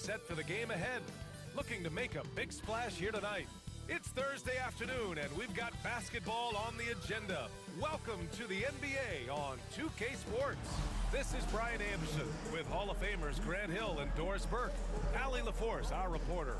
set for the game ahead, looking to make a big splash here tonight. It's Thursday afternoon, and we've got basketball on the agenda. Welcome to the NBA on 2K Sports. This is Brian Anderson with Hall of Famers Grant Hill and Doris Burke. Allie LaForce, our reporter.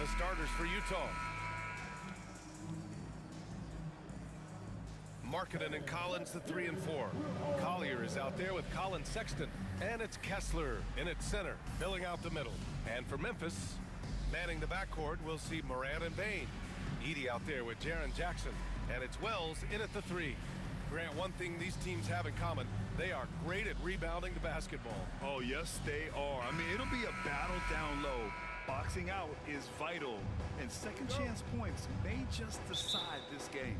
The starters for Utah. Markkanen and Collins, the 3 and 4. Collier is out there with Colin Sexton. And it's Kessler in its center, filling out the middle. And for Memphis, manning the backcourt, we'll see Morant and Bane. Edey out there with Jaren Jackson. And it's Wells in at the 3. Grant, one thing these teams have in common, they are great at rebounding the basketball. Oh, yes, they are. I mean, it'll be a battle down low. Boxing out is vital, and second chance points may just decide this game.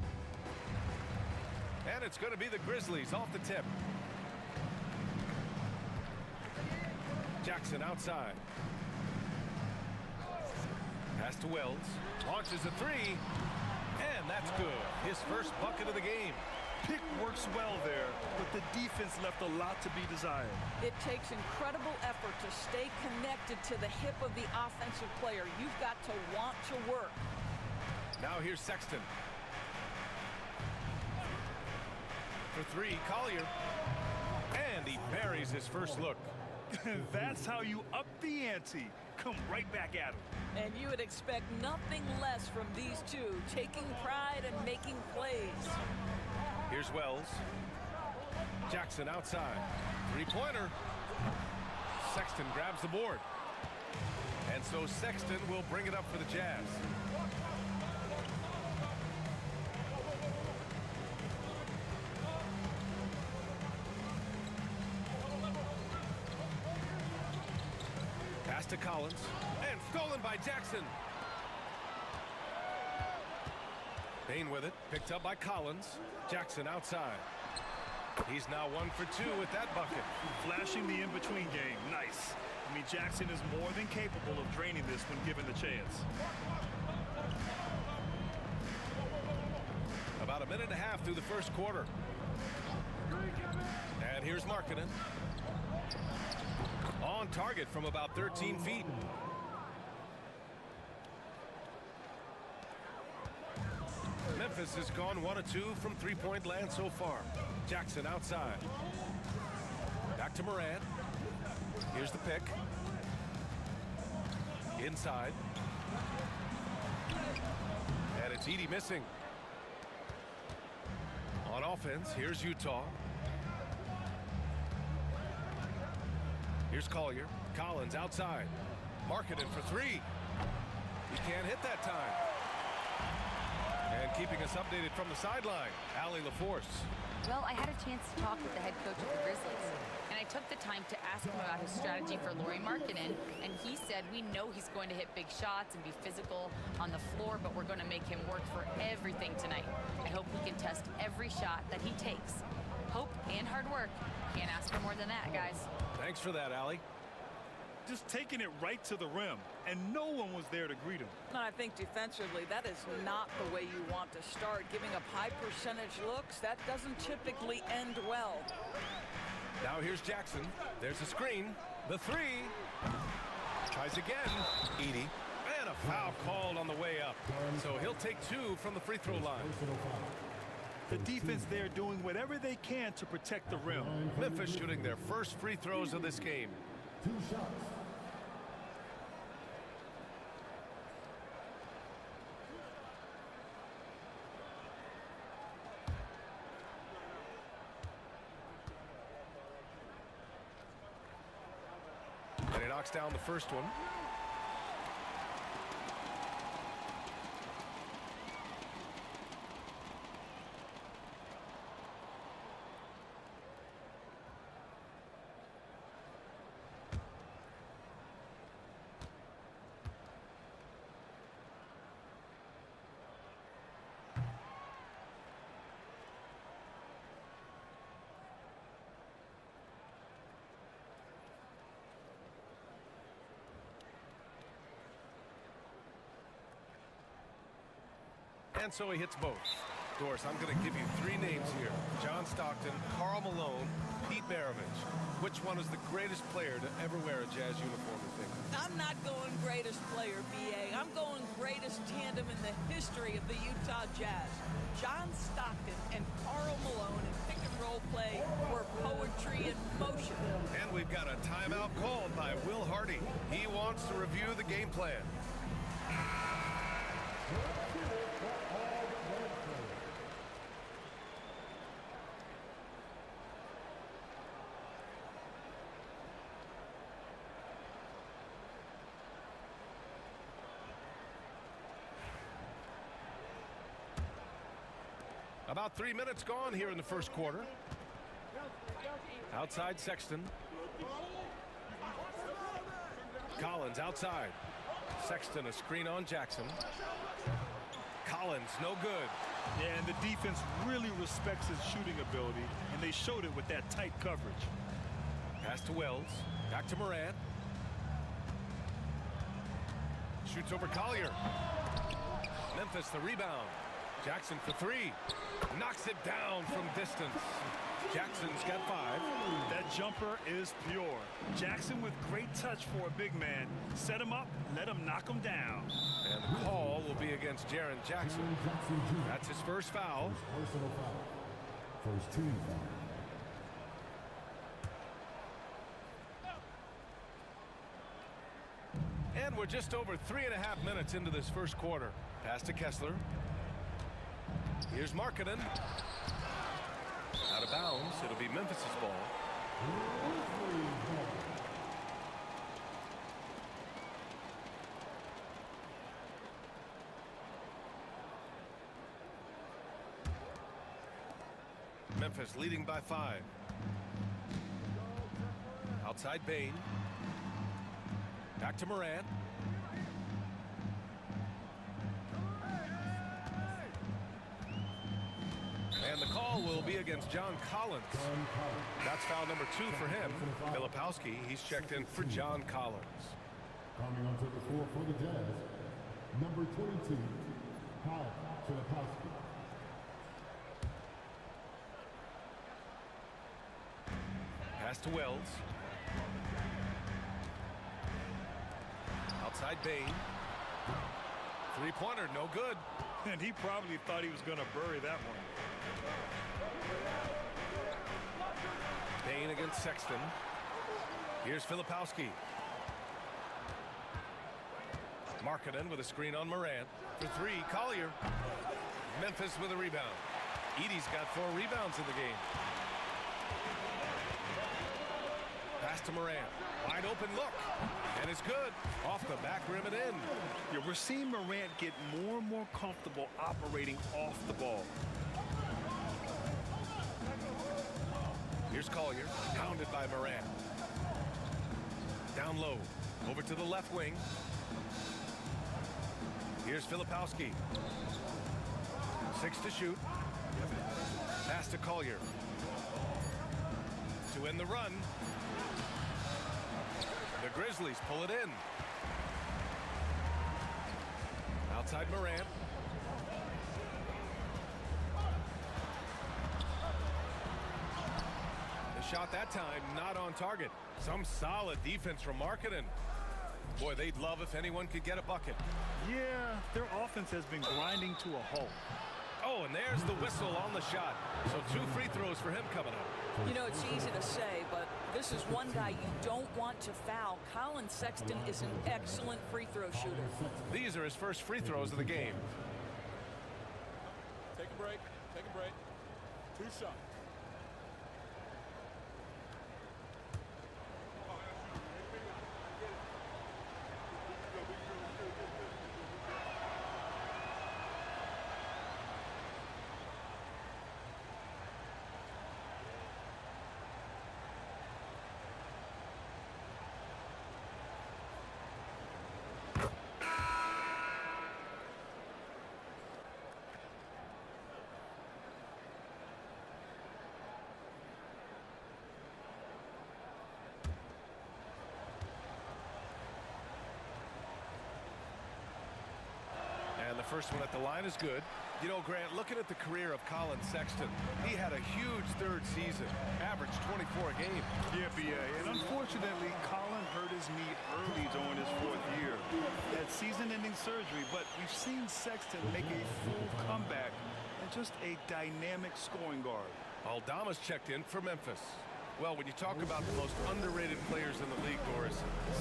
And it's going to be the Grizzlies off the tip. Jackson outside. Pass to Wells. Launches a 3. And that's good. His first bucket of the game. Pick works well there, but the defense left a lot to be desired. It takes incredible effort to stay connected to the hip of the offensive player. You've got to want to work. Now here's Sexton. For 3, Collier. And he buries his first look. That's how you up the ante. Come right back at him. And you would expect nothing less from these two, taking pride and making plays. Here's Wells. Jackson outside. 3-pointer. Sexton grabs the board. And so Sexton will bring it up for the Jazz. Pass to Collins. And stolen by Jackson. Bane with it. Picked up by Collins. Jackson outside. He's now 1 for 2 with that bucket. Flashing the in-between game. Nice. I mean, Jackson is more than capable of draining this when given the chance. About a minute and a half through the first quarter. And here's Markkanen. On target from about 13 feet. Memphis has gone 1 of 2 from 3-point land so far. Jackson outside. Back to Morant. Here's the pick. Inside. And it's Edey missing. On offense, here's Utah. Here's Collier. Collins outside. Markkanen for 3. He can't hit that time. And keeping us updated from the sideline, Allie LaForce. Well, I had a chance to talk with the head coach of the Grizzlies, and I took the time to ask him about his strategy for Lauri Markkanen, and he said, we know he's going to hit big shots and be physical on the floor, but we're going to make him work for everything tonight. I hope he can test every shot that he takes. Hope and hard work. Can't ask for more than that, guys. Thanks for that, Allie. Just taking it right to the rim, and no one was there to greet him. I think defensively, that is not the way you want to start. Giving up high percentage looks, that doesn't typically end well. Now here's Jackson. There's a screen. The 3. Tries again. Edey. And a foul called on the way up. So he'll take 2 from the free throw line. The defense there doing whatever they can to protect the rim. Memphis shooting their first free throws of this game. 2 shots. knocks down the first one. And so he hits both. Doris, I'm going to give you three names here. John Stockton, Karl Malone, Pete Maravich. Which one is the greatest player to ever wear a Jazz uniform, you think? I'm not going greatest player, B.A. I'm going greatest tandem in the history of the Utah Jazz. John Stockton and Karl Malone in pick-and-roll play were poetry in motion. And we've got a timeout called by Will Hardy. He wants to review the game plan. About 3 minutes gone here in the first quarter. Outside Sexton. Collins outside. Sexton a screen on Jackson. Collins no good. Yeah, and the defense really respects his shooting ability, and they showed it with that tight coverage. Pass to Wells. Back to Morant. Shoots over Collier. Memphis the rebound. Jackson for three. Knocks it down from distance. Jackson's got 5. That jumper is pure. Jackson with great touch for a big man. Set him up, let him knock him down. And the call will be against Jaren Jackson. That's his first foul. Personal foul. First team foul. And we're just over 3.5 minutes into this first quarter. Pass to Kessler. Here's Markkanen. Out of bounds. It'll be Memphis's ball. Memphis leading by 5. Outside Bane. Back to Morant. And the call will be against John Collins. That's foul number 2 for him. Filipowski, he's checked in for John Collins. Coming onto the floor for the Jazz, number 22, Kyle Filipowski. Pass to Wells. Outside Bane. Three-pointer, no good. And he probably thought he was going to bury that one. Bane against Sexton. Here's Filipowski. Markkanen with a screen on Morant. For 3, Collier. Memphis with a rebound. Edey's got 4 rebounds in the game. Pass to Morant. Wide open look. And it's good. Off the back rim and in. Yeah, we're seeing Morant get more and more comfortable operating off the ball. Here's Collier. Pounded by Morant. Down low. Over to the left wing. Here's Filipowski. 6 to shoot. Pass to Collier. To end the run. The Grizzlies pull it in. Outside Morant. The shot that time not on target. Some solid defense from Markkanen. Boy, they'd love if anyone could get a bucket. Yeah, their offense has been grinding to a halt. Oh, and there's the whistle on the shot. So 2 free throws for him coming up. You know, it's easy to say, but this is one guy you don't want to foul. Colin Sexton is an excellent free throw shooter. These are his first free throws of the game. Take a break. Take a break. 2 shots. first one at the line is good. You know, Grant, looking at the career of Colin Sexton, he had a huge third season, averaged 24 a game. Yeah, B.A. And unfortunately, Colin hurt his knee early during his 4th year. Had season-ending surgery, but we've seen Sexton make a full comeback and just a dynamic scoring guard. Aldama's checked in for Memphis. Well, when you talk about the most underrated players in the league, Doris,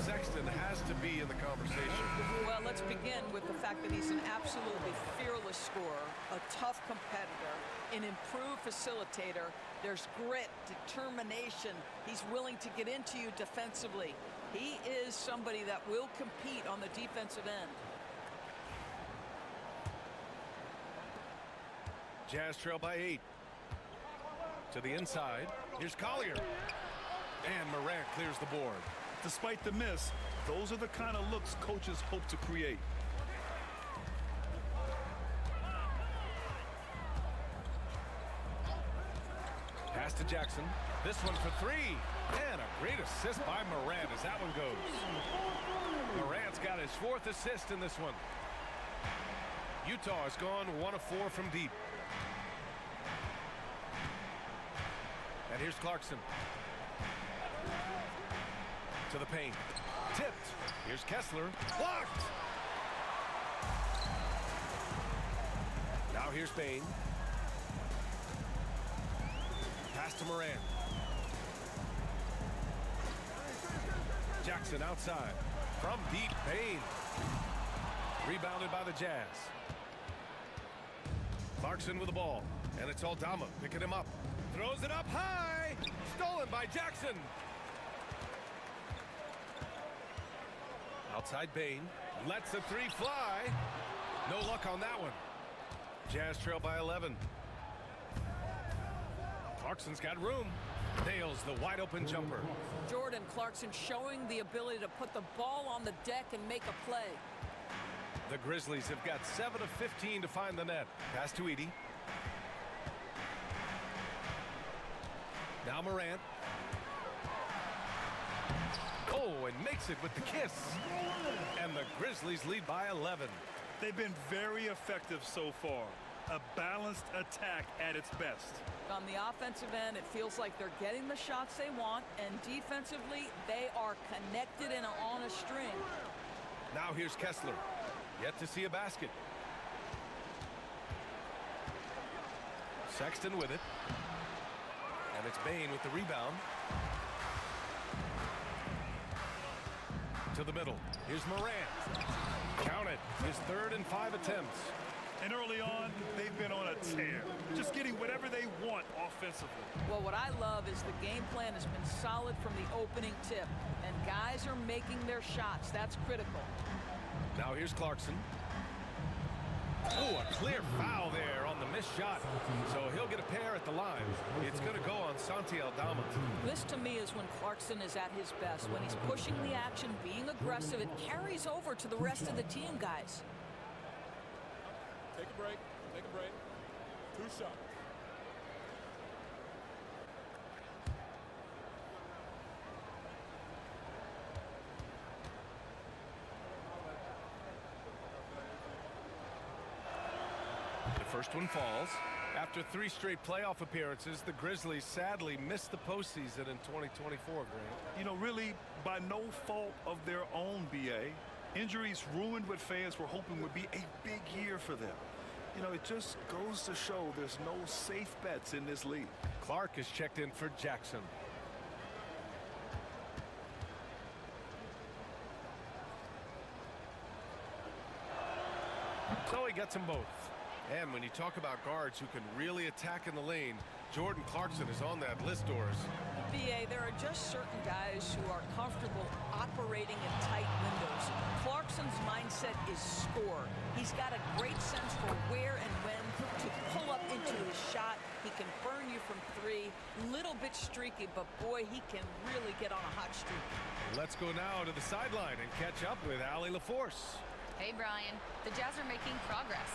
Sexton has to be in the conversation. Well, let's begin with the fact that he's an absolutely fearless scorer, a tough competitor, an improved facilitator. There's grit, determination. He's willing to get into you defensively. He is somebody that will compete on the defensive end. Jazz trail by 8. To the inside. Here's Collier. And Morant clears the board. Despite the miss, those are the kind of looks coaches hope to create. Pass to Jackson. This one for 3. And a great assist by Morant as that one goes. Morant's got his 4th assist in this one. Utah has gone 1 of 4 from deep. And here's Clarkson. To the paint. Tipped. Here's Kessler. Blocked. Now here's Bain. Pass to Morant. Jackson outside. From deep, Bain. Rebounded by the Jazz. Clarkson with the ball. And it's Aldama picking him up. Throws it up high. Stolen by Jackson. Outside Bain. Lets the 3 fly. No luck on that one. Jazz trail by 11. Clarkson's got room. Nails the wide open jumper. Jordan Clarkson showing the ability to put the ball on the deck and make a play. The Grizzlies have got 7 of 15 to find the net. Pass to Edey. Now Morant. Oh, and makes it with the kiss. And the Grizzlies lead by 11. They've been very effective so far. A balanced attack at its best. On the offensive end, it feels like they're getting the shots they want, and defensively, they are connected and on a string. Now here's Kessler. Yet to see a basket. Sexton with it. And it's Bain with the rebound. To the middle. Here's Morant. Count it. His 3rd and 5 attempts. And early on, they've been on a tear. Just getting whatever they want offensively. Well, what I love is the game plan has been solid from the opening tip. And guys are making their shots. That's critical. Now here's Clarkson. Oh, a clear foul there on the missed shot. So he'll get a pair at the line. It's going to go on Santi Aldama. This to me is when Clarkson is at his best. When he's pushing the action, being aggressive, it carries over to the rest of the team, guys. Take a break. Take a break. 2 shots. First one falls. After 3 straight playoff appearances, the Grizzlies sadly missed the postseason in 2024, Grant. You know, really, by no fault of their own, B.A. Injuries ruined what fans were hoping would be a big year for them. You know, it just goes to show there's no safe bets in this league. Clark is checked in for Jackson. So he gets them both. And when you talk about guards who can really attack in the lane, Jordan Clarkson is on that list, Doris. BA, there are just certain guys who are comfortable operating in tight windows. Clarkson's mindset is score. He's got a great sense for where and when to pull up into his shot. He can burn you from 3. Little bit streaky, but boy, he can really get on a hot streak. Let's go now to the sideline and catch up with Allie LaForce. Hey, Brian. The Jazz are making progress.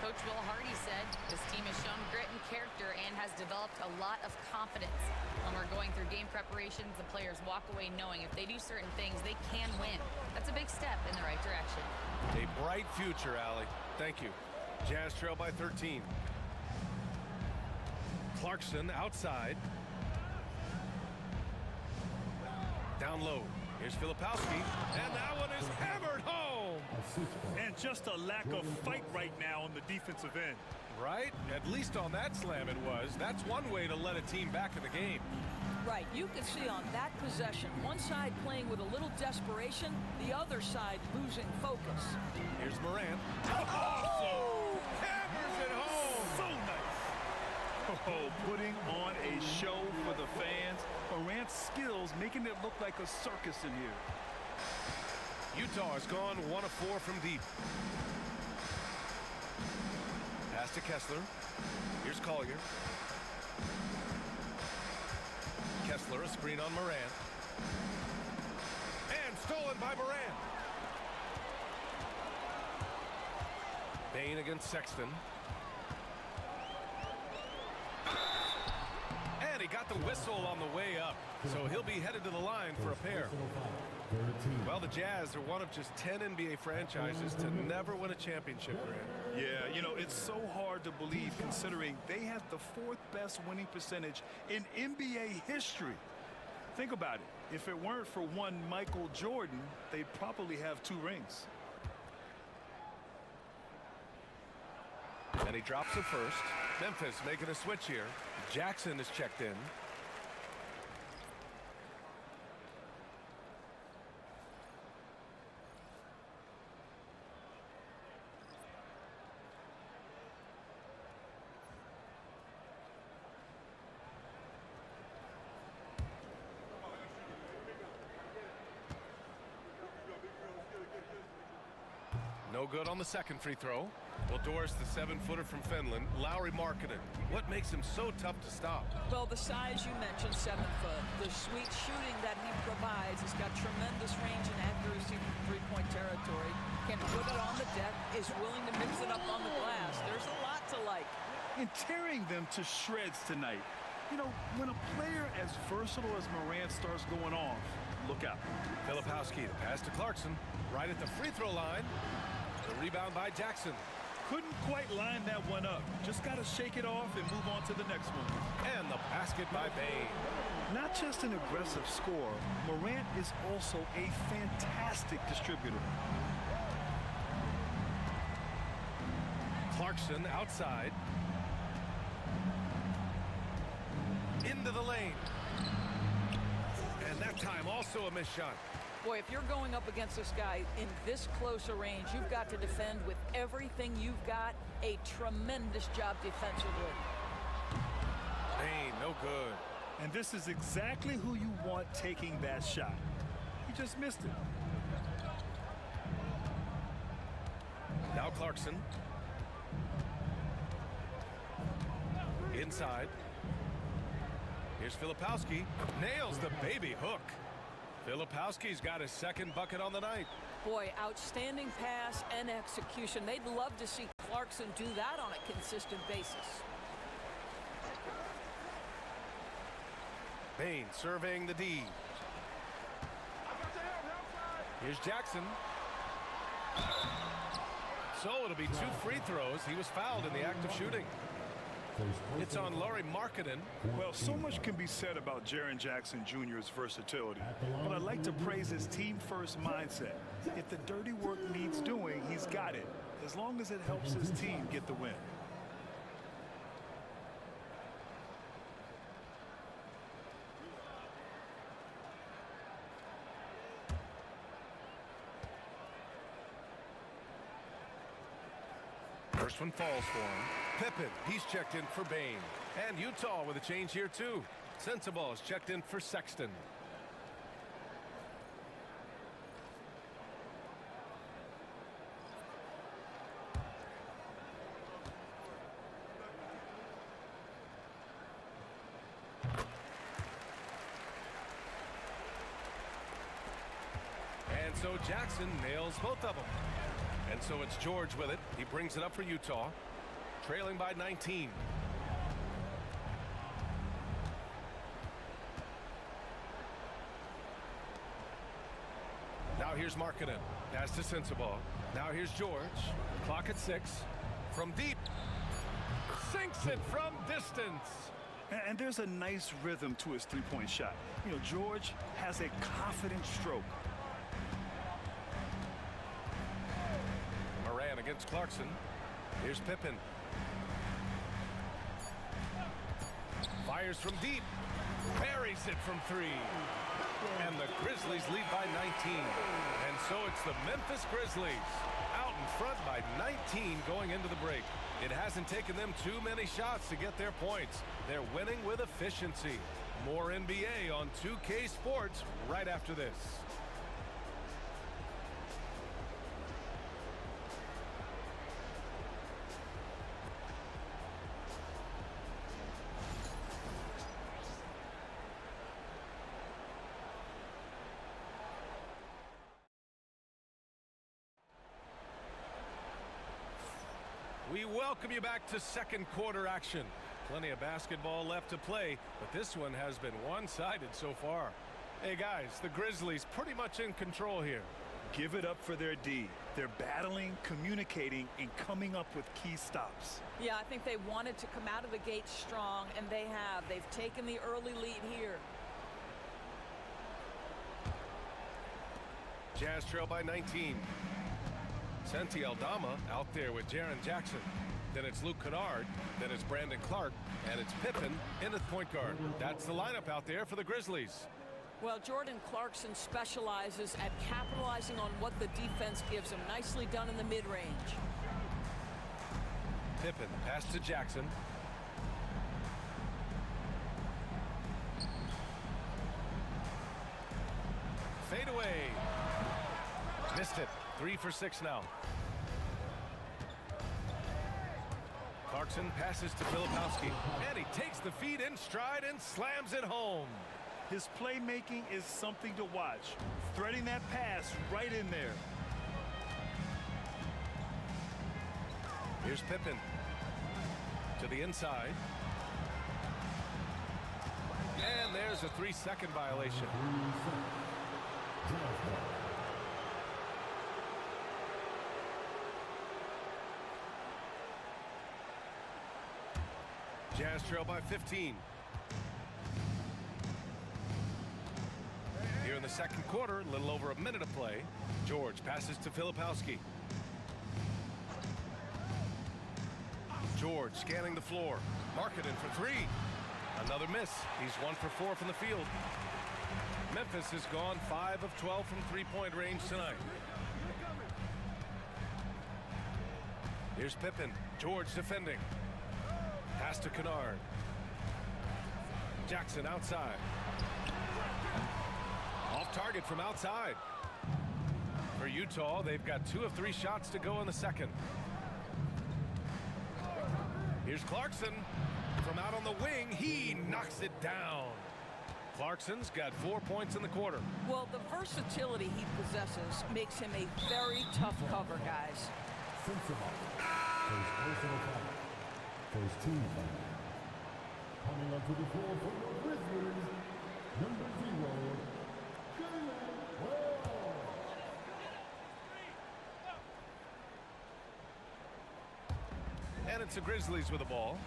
Coach Will Hardy said this team has shown grit and character and has developed a lot of confidence. When we're going through game preparations, the players walk away knowing if they do certain things, they can win. That's a big step in the right direction. A bright future, Allie. Thank you. Jazz trail by 13. Clarkson outside. Down low. Here's Filipowski. And that one is hammered home. And just a lack of fight right now on the defensive end. Right? At least on that slam it was. That's one way to let a team back in the game. Right, you can see on that possession, one side playing with a little desperation, the other side losing focus. Here's Morant. Oh! Hammers it home! So nice. Oh, putting on a show for the fans. Morant's skills making it look like a circus in here. Utah has gone 1 of 4 from deep. Pass to Kessler. Here's Collier. Kessler, a screen on Morant. And stolen by Morant. Bain against Sexton. And he got the whistle on the way up. So he'll be headed to the line for a pair. Well, the Jazz are one of just 10 NBA franchises to never win a championship, Grant. Yeah, you know, it's so hard to believe considering they have the 4th best winning percentage in NBA history. Think about it. If it weren't for one Michael Jordan, they'd probably have 2 rings. And he drops it first. Memphis making a switch here. Jackson is checked in. No good on the second free throw. Well, Doris, the 7-footer from Finland, Lauri Markkanen. What makes him so tough to stop? Well, the size you mentioned, 7 foot. The sweet shooting that he provides. He's got tremendous range and accuracy from three-point territory. Can put it on the deck, is willing to mix it up on the glass. There's a lot to like. And tearing them to shreds tonight. You know, when a player as versatile as Morant starts going off, look out. Filipowski, the pass to Clarkson. Right at the free throw line. The rebound by Jackson. Couldn't quite line that one up. Just got to shake it off and move on to the next one. And the basket by Bain. Not just an aggressive scorer, Morant is also a fantastic distributor. Clarkson outside. Into the lane. And that time also a missed shot. Boy, if you're going up against this guy in this close a range, you've got to defend with everything you've got. A tremendous job defensively. Bain, no good. And this is exactly who you want taking that shot. He just missed it. Now Clarkson. Inside. Here's Filipowski. Nails the baby hook. Filipowski's got his second bucket on the night. Boy, outstanding pass and execution. They'd love to see Clarkson do that on a consistent basis. Bain surveying the D. Here's Jackson. So it'll be 2 free throws. He was fouled in the act of shooting. It's on Lauri Markkanen. Well, so much can be said about Jaren Jackson Jr.'s versatility, but I'd like to praise his team-first mindset. If the dirty work needs doing, he's got it, as long as it helps his team get the win. First one falls for him. Pippen, he's checked in for Bain. And Utah with a change here, too. Sensabaugh is checked in for Sexton. And so Jackson nails both of them. And so it's George with it. He brings it up for Utah, trailing by 19. Here's Markkanen. Pass to Sensabaugh. Now here's George. Clock at 6. From deep. Sinks it from distance. And there's a nice rhythm to his three-point shot. You know, George has a confident stroke. Moran against Clarkson. Here's Pippen. Fires from deep. Buries it from 3. And the Grizzlies lead by 19. And so it's the Memphis Grizzlies out in front by 19 going into the break. It hasn't taken them too many shots to get their points. They're winning with efficiency. More NBA on 2K Sports right after this. We welcome you back to second quarter action. Plenty of basketball left to play, but this one has been one-sided so far. Hey guys, the Grizzlies pretty much in control here. Give it up for their D. They're battling, communicating, and coming up with key stops. Yeah, I think they wanted to come out of the gate strong, and they have. They've taken the early lead here. Jazz trail by 19. Santi Aldama out there with Jaren Jackson. Then it's Luke Kennard. Then it's Brandon Clark. And it's Pippen in at point guard. That's the lineup out there for the Grizzlies. Well, Jordan Clarkson specializes at capitalizing on what the defense gives him. Nicely done in the mid-range. Pippen, pass to Jackson. Fade away. Missed it. 3 for 6 now. Clarkson passes to Filipowski. And he takes the feed in stride and slams it home. His playmaking is something to watch. Threading that pass right in there. Here's Pippen. To the inside. And there's a 3-second violation. Jazz trail by 15. Here in the second quarter, a little over a minute of play. George passes to Filipowski. George scanning the floor. Markkanen for 3. Another miss. He's 1 for 4 from the field. Memphis has gone 5 of 12 from three-point range tonight. Here's Pippen. George defending. Pass to Kennard. Jackson outside. Off target from outside. For Utah, they've got 2 of 3 shots to go in the second. Here's Clarkson. From out on the wing, he knocks it down. Clarkson's got 4 points in the quarter. Well, the versatility he possesses makes him a very tough cover, guys. First team foul. Coming onto the floor for the Grizzlies, number 0, Jalen Wells. And it's the Grizzlies with the ball.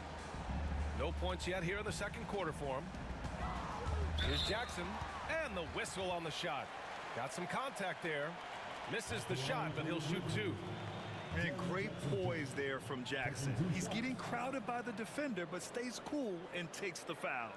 No points yet here in the second quarter for him. Here's Jackson, and the whistle on the shot. Got some contact there. Misses the shot, but he'll shoot 2. And great poise there from Jackson. He's getting crowded by the defender, but stays cool and takes the foul.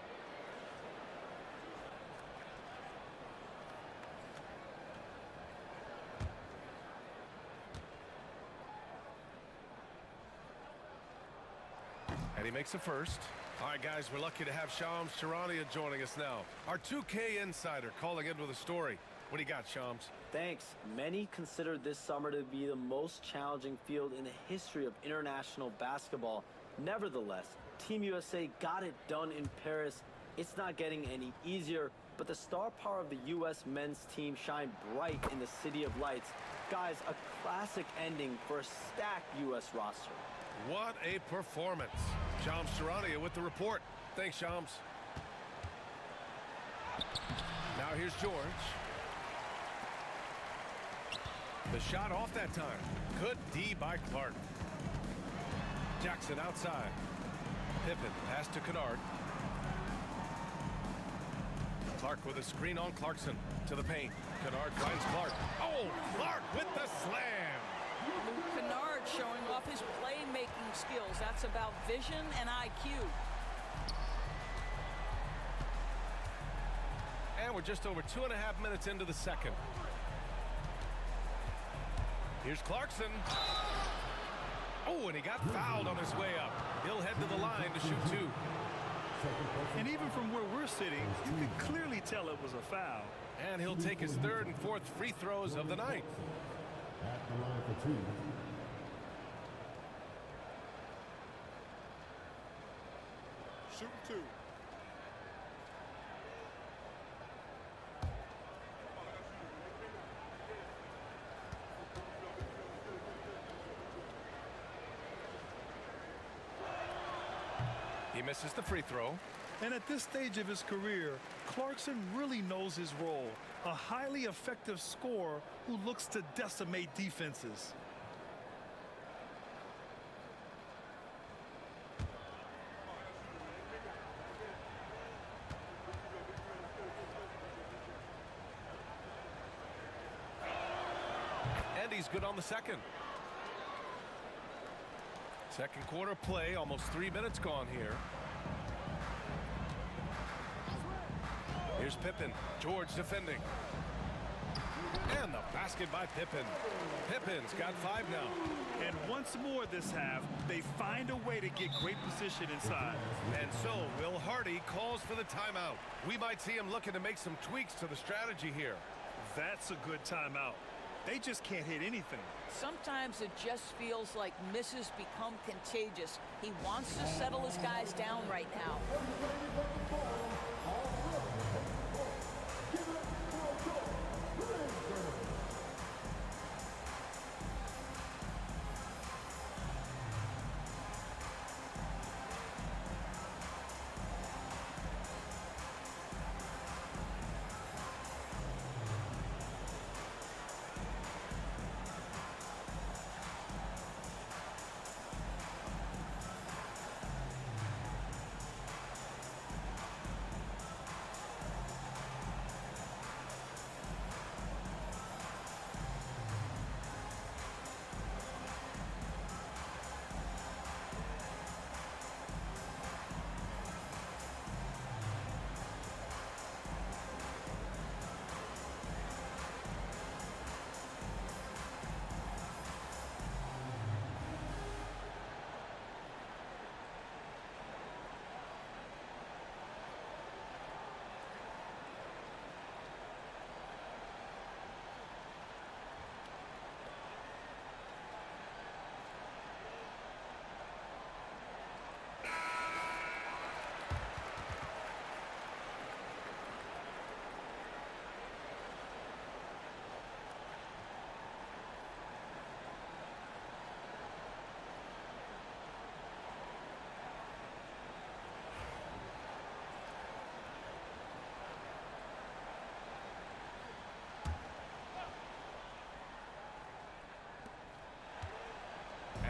And he makes the first. All right, guys, we're lucky to have Shams Charania joining us now. Our 2K insider calling in with a story. What do you got, Shams? Thanks. Many consider this summer to be the most challenging field in the history of international basketball. Nevertheless, Team USA got it done in Paris. It's not getting any easier, but the star power of the U.S. men's team shined bright in the City of Lights. Guys, a classic ending for a stacked U.S. roster. What a performance. Shams Charania with the report. Thanks, Shams. Now here's George. The shot off that time. Good D by Clark. Jackson outside. Pippen pass to Kennard. Clark with a screen on Clarkson to the paint. Kennard finds Clark. Oh, Clark with the slam. Luke Kennard showing off his playmaking skills. That's about vision and IQ. And we're just over 2.5 minutes into the second. Here's Clarkson. Oh, and he got fouled on his way up. He'll head to the line to shoot two. And even from where we're sitting, you can clearly tell it was a foul. And he'll take his third and fourth free throws of the night. At the line for two. Shooting two. He misses the free throw. And at this stage of his career, Clarkson really knows his role. A highly effective scorer who looks to decimate defenses. And he's good on the second. Second quarter play, almost 3 minutes gone here. Here's Pippen. George defending. And the basket by Pippen. Pippen's got 5 now. And once more this half, they find a way to get great position inside. And so Will Hardy calls for the timeout. We might see him looking to make some tweaks to the strategy here. That's a good timeout. They just can't hit anything. Sometimes it just feels like misses become contagious. He wants to settle his guys down right now.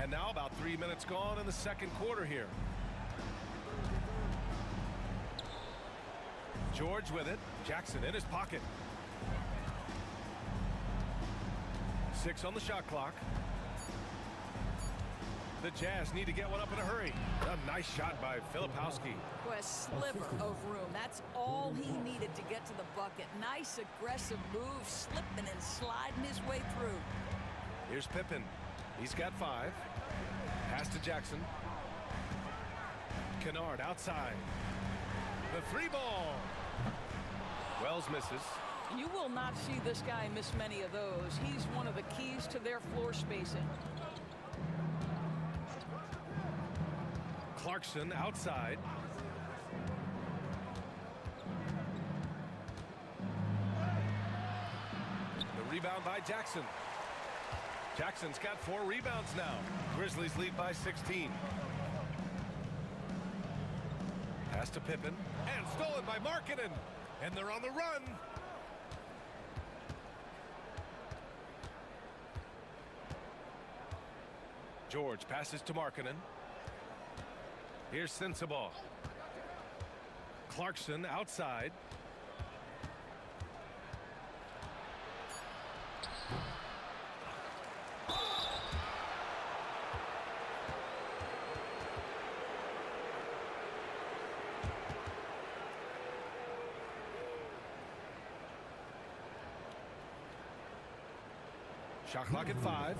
And now about 3 minutes gone in the second quarter here. George with it. Jackson in his pocket. 6 on the shot clock. The Jazz need to get one up in a hurry. A nice shot by Filipowski. Boy, a sliver of room. That's all he needed to get to the bucket. Nice aggressive move, slipping and sliding his way through. Here's Pippen. He's got 5. Pass to Jackson. Kennard outside. The 3 ball. Wells misses. You will not see this guy miss many of those. He's one of the keys to their floor spacing. Clarkson outside. The rebound by Jackson. Jackson's got 4 rebounds now. Grizzlies lead by 16. Pass to Pippen. And stolen by Markkanen. And they're on the run. George passes to Markkanen. Here's Sensabaugh. Clarkson outside. Shot clock at 5.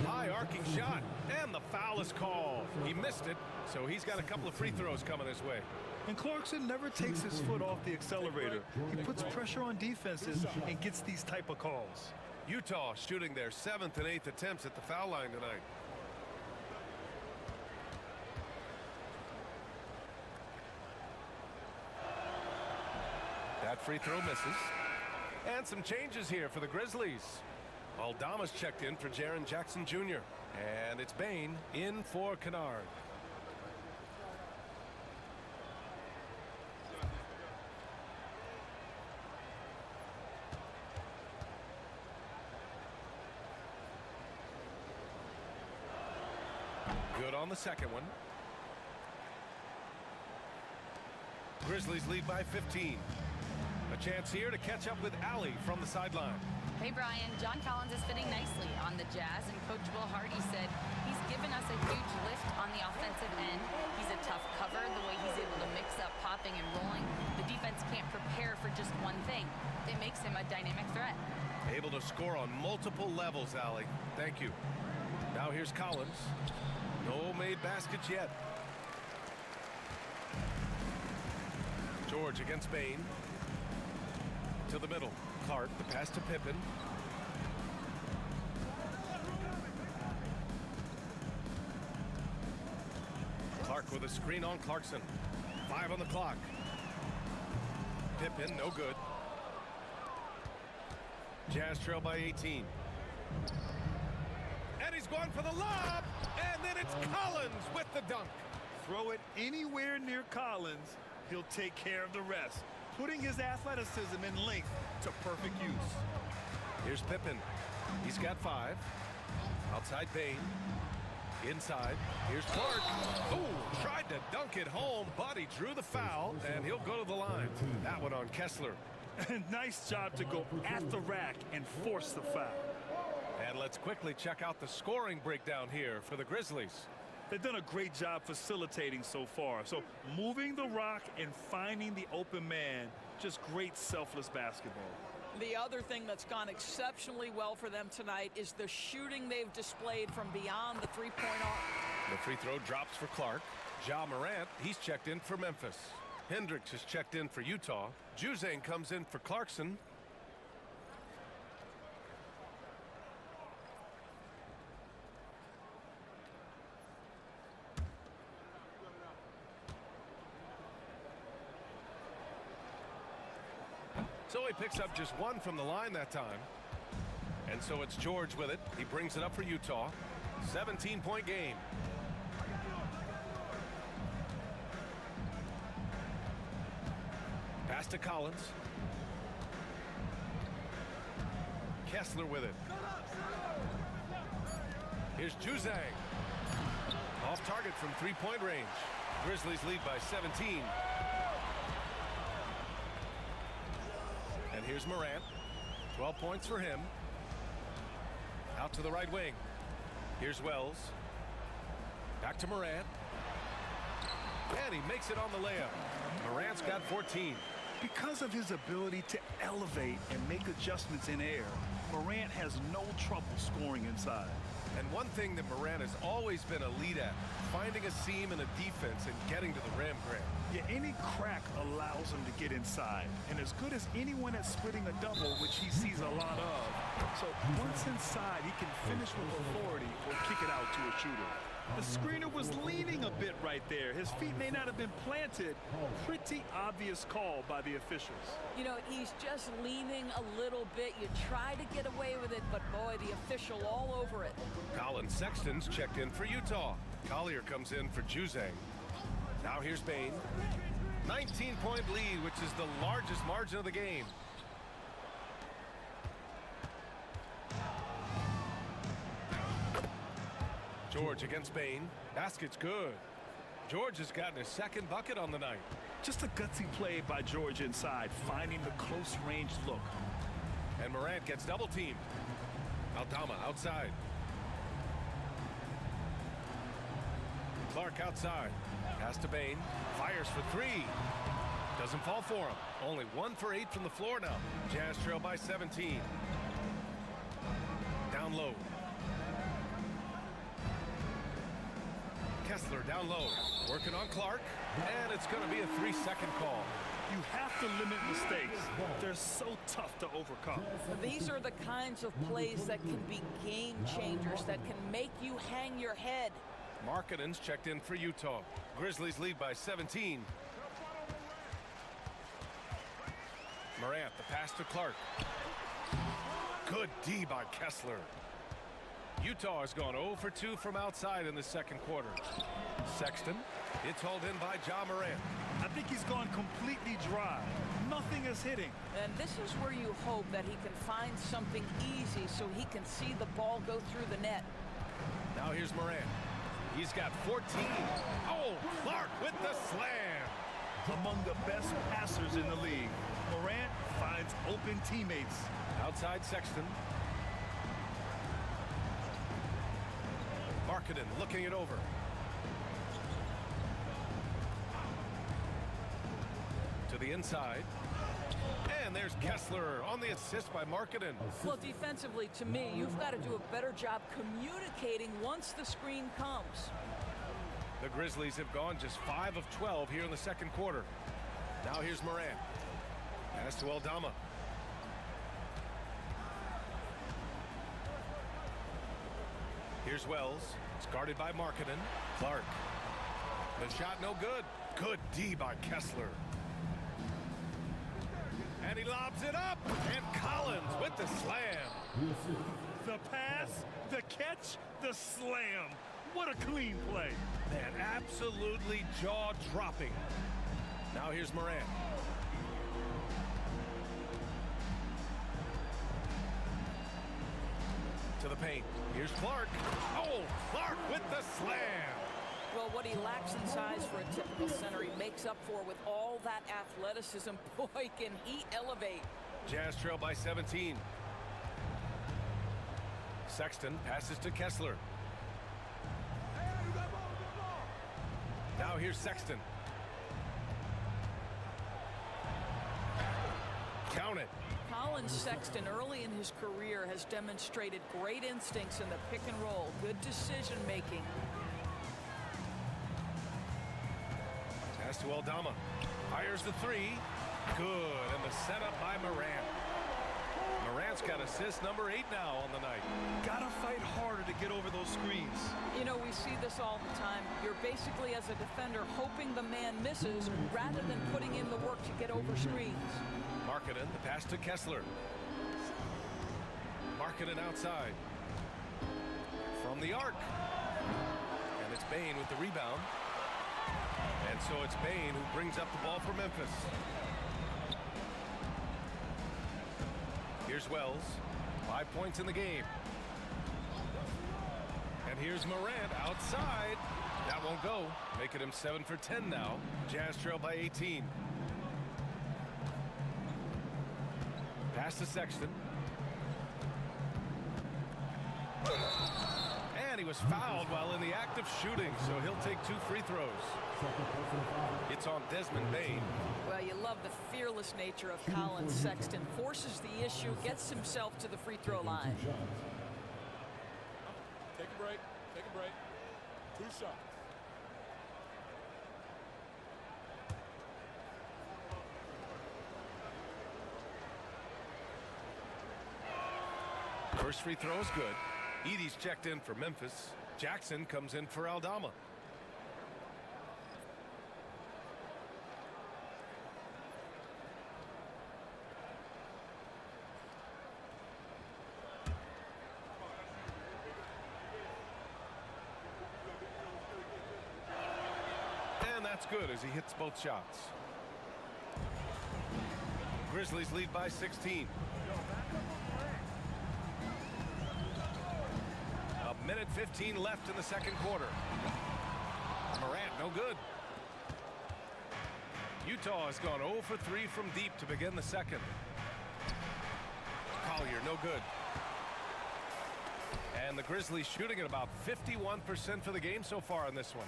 High arcing shot, and the foul is called. He missed it, so he's got a couple of free throws coming his way. And Clarkson never takes his foot off the accelerator. He puts pressure on defenses and gets these type of calls. Utah shooting their 7th and 8th attempts at the foul line tonight. That free throw misses. And some changes here for the Grizzlies. Aldama's checked in for Jaren Jackson Jr. And it's Bain in for Kennard. Good on the second one. Grizzlies lead by 15. A chance here to catch up with Allie from the sideline. Hey, Brian, John Collins is fitting nicely on the Jazz, and Coach Will Hardy said he's given us a huge lift on the offensive end. He's a tough cover, the way he's able to mix up popping and rolling. The defense can't prepare for just one thing. It makes him a dynamic threat. Able to score on multiple levels, Allie. Thank you. Now here's Collins. No made baskets yet. George against Bain. To the middle. Clark, the pass to Pippen. Clark with a screen on Clarkson. 5 on the clock. Pippen, no good. Jazz trail by 18. And he's going for the lob. And then it's Collins with the dunk. Throw it anywhere near Collins, he'll take care of the rest, putting his athleticism and length to perfect use. Here's Pippen. He's got 5. Outside Bain. Inside. Here's Clark. Oh, tried to dunk it home, but he drew the foul, and he'll go to the line. That one on Kessler. Nice job to go at the rack and force the foul. And let's quickly check out the scoring breakdown here for the Grizzlies. They've done a great job facilitating so far. So moving the rock and finding the open man, just great selfless basketball. The other thing that's gone exceptionally well for them tonight is the shooting they've displayed from beyond the three-point arc. The free throw drops for Clark. Ja Morant, he's checked in for Memphis. Hendricks is checked in for Utah. Juzang comes in for Clarkson. So he picks up just 1 from the line that time. And so it's George with it. He brings it up for Utah. 17-point game. Pass to Collins. Kessler with it. Here's Juzang. Off target from 3-point range. Grizzlies lead by 17. And here's Morant. 12 points for him. Out to the right wing. Here's Wells. Back to Morant. And he makes it on the layup. Morant's got 14. Because of his ability to elevate and make adjustments in air, Morant has no trouble scoring inside. And one thing that Morant has always been a lead at, finding a seam in a defense and getting to the rim, Grant. Yeah, any crack allows him to get inside. And as good as anyone at splitting a double, which he sees a lot of. So once inside, he can finish with authority or kick it out to a shooter. The screener was leaning a bit right there. His feet may not have been planted. Pretty obvious call by the officials. You know, he's just leaning a little bit. You try to get away with it, but boy, the official all over it. Colin Sexton's checked in for Utah. Collier comes in for Juzang. Now here's Bain. 19-point lead, which is the largest margin of the game. George against Bain. Basket's good. George has gotten his second bucket on the night. Just a gutsy play by George inside, finding the close range look. And Morant gets double teamed. Aldama outside. Clark outside. Pass to Bain. Fires for three. Doesn't fall for him. Only 1 for 8 from the floor now. Jazz trail by 17. Down low. Kessler down low. Working on Clark. And it's going to be a 3-second call. You have to limit mistakes. They're so tough to overcome. These are the kinds of plays that can be game changers, that can make you hang your head. Markkanen's checked in for Utah. Grizzlies lead by 17. Morant, the pass to Clark. Good D by Kessler. Utah has gone 0 for 2 from outside in the second quarter. Sexton, it's hauled in by Ja Morant. I think he's gone completely dry. Nothing is hitting. And this is where you hope that he can find something easy so he can see the ball go through the net. Now here's Morant. He's got 14. Oh, Clark with the slam. Among the best passers in the league, Morant finds open teammates. Outside Sexton. Markkanen looking it over. To the inside. And there's Kessler on the assist by Markkanen. Well, defensively, to me, you've got to do a better job communicating once the screen comes. The Grizzlies have gone just 5 of 12 here in the second quarter. Now here's Morant. Pass to Aldama. Here's Wells. It's guarded by Markkanen. Clark. The shot no good. Good D by Kessler. And he lobs it up. And Collins with the slam. The pass, the catch, the slam. What a clean play. Man, absolutely jaw-dropping. Now here's Morant. To the paint. Here's Clark. Oh, Clark with the slam. Well, what he lacks in size for a typical center, he makes up for with all that athleticism. Boy, can he elevate. Jazz trail by 17. Sexton passes to Kessler. Now here's Sexton. Count it. Colin Sexton, early in his career, has demonstrated great instincts in the pick and roll, good decision making. Pass to Aldama. Fires the three. Good. And the setup by Morant. Morant's got assist number 8 now on the night. Gotta fight harder to get over those screens. You know, we see this all the time. You're basically, as a defender, hoping the man misses rather than putting in the work to get over screens. Markkanen, the pass to Kessler. Markkanen outside. From the arc. And it's Bain with the rebound. And so it's Bain who brings up the ball for Memphis. Here's Wells. 5 points in the game. And here's Morant outside. That won't go. Making him 7 for 10 now. Jazz trail by 18. Pass to Sexton. And he was fouled while in the act of shooting, so he'll take 2 free throws. It's on Desmond Bain. Well, you love the fearless nature of Colin Sexton. Forces the issue, gets himself to the free throw line. Take a break. Take a break. 2 shots. First free throw is good. Edey's checked in for Memphis. Jackson comes in for Aldama. And that's good as he hits both shots. Grizzlies lead by 16. Minute 15 left in the second quarter. Morant, no good. Utah has gone 0 for 3 from deep to begin the second. Collier, no good. And the Grizzlies shooting at about 51% for the game so far in this one.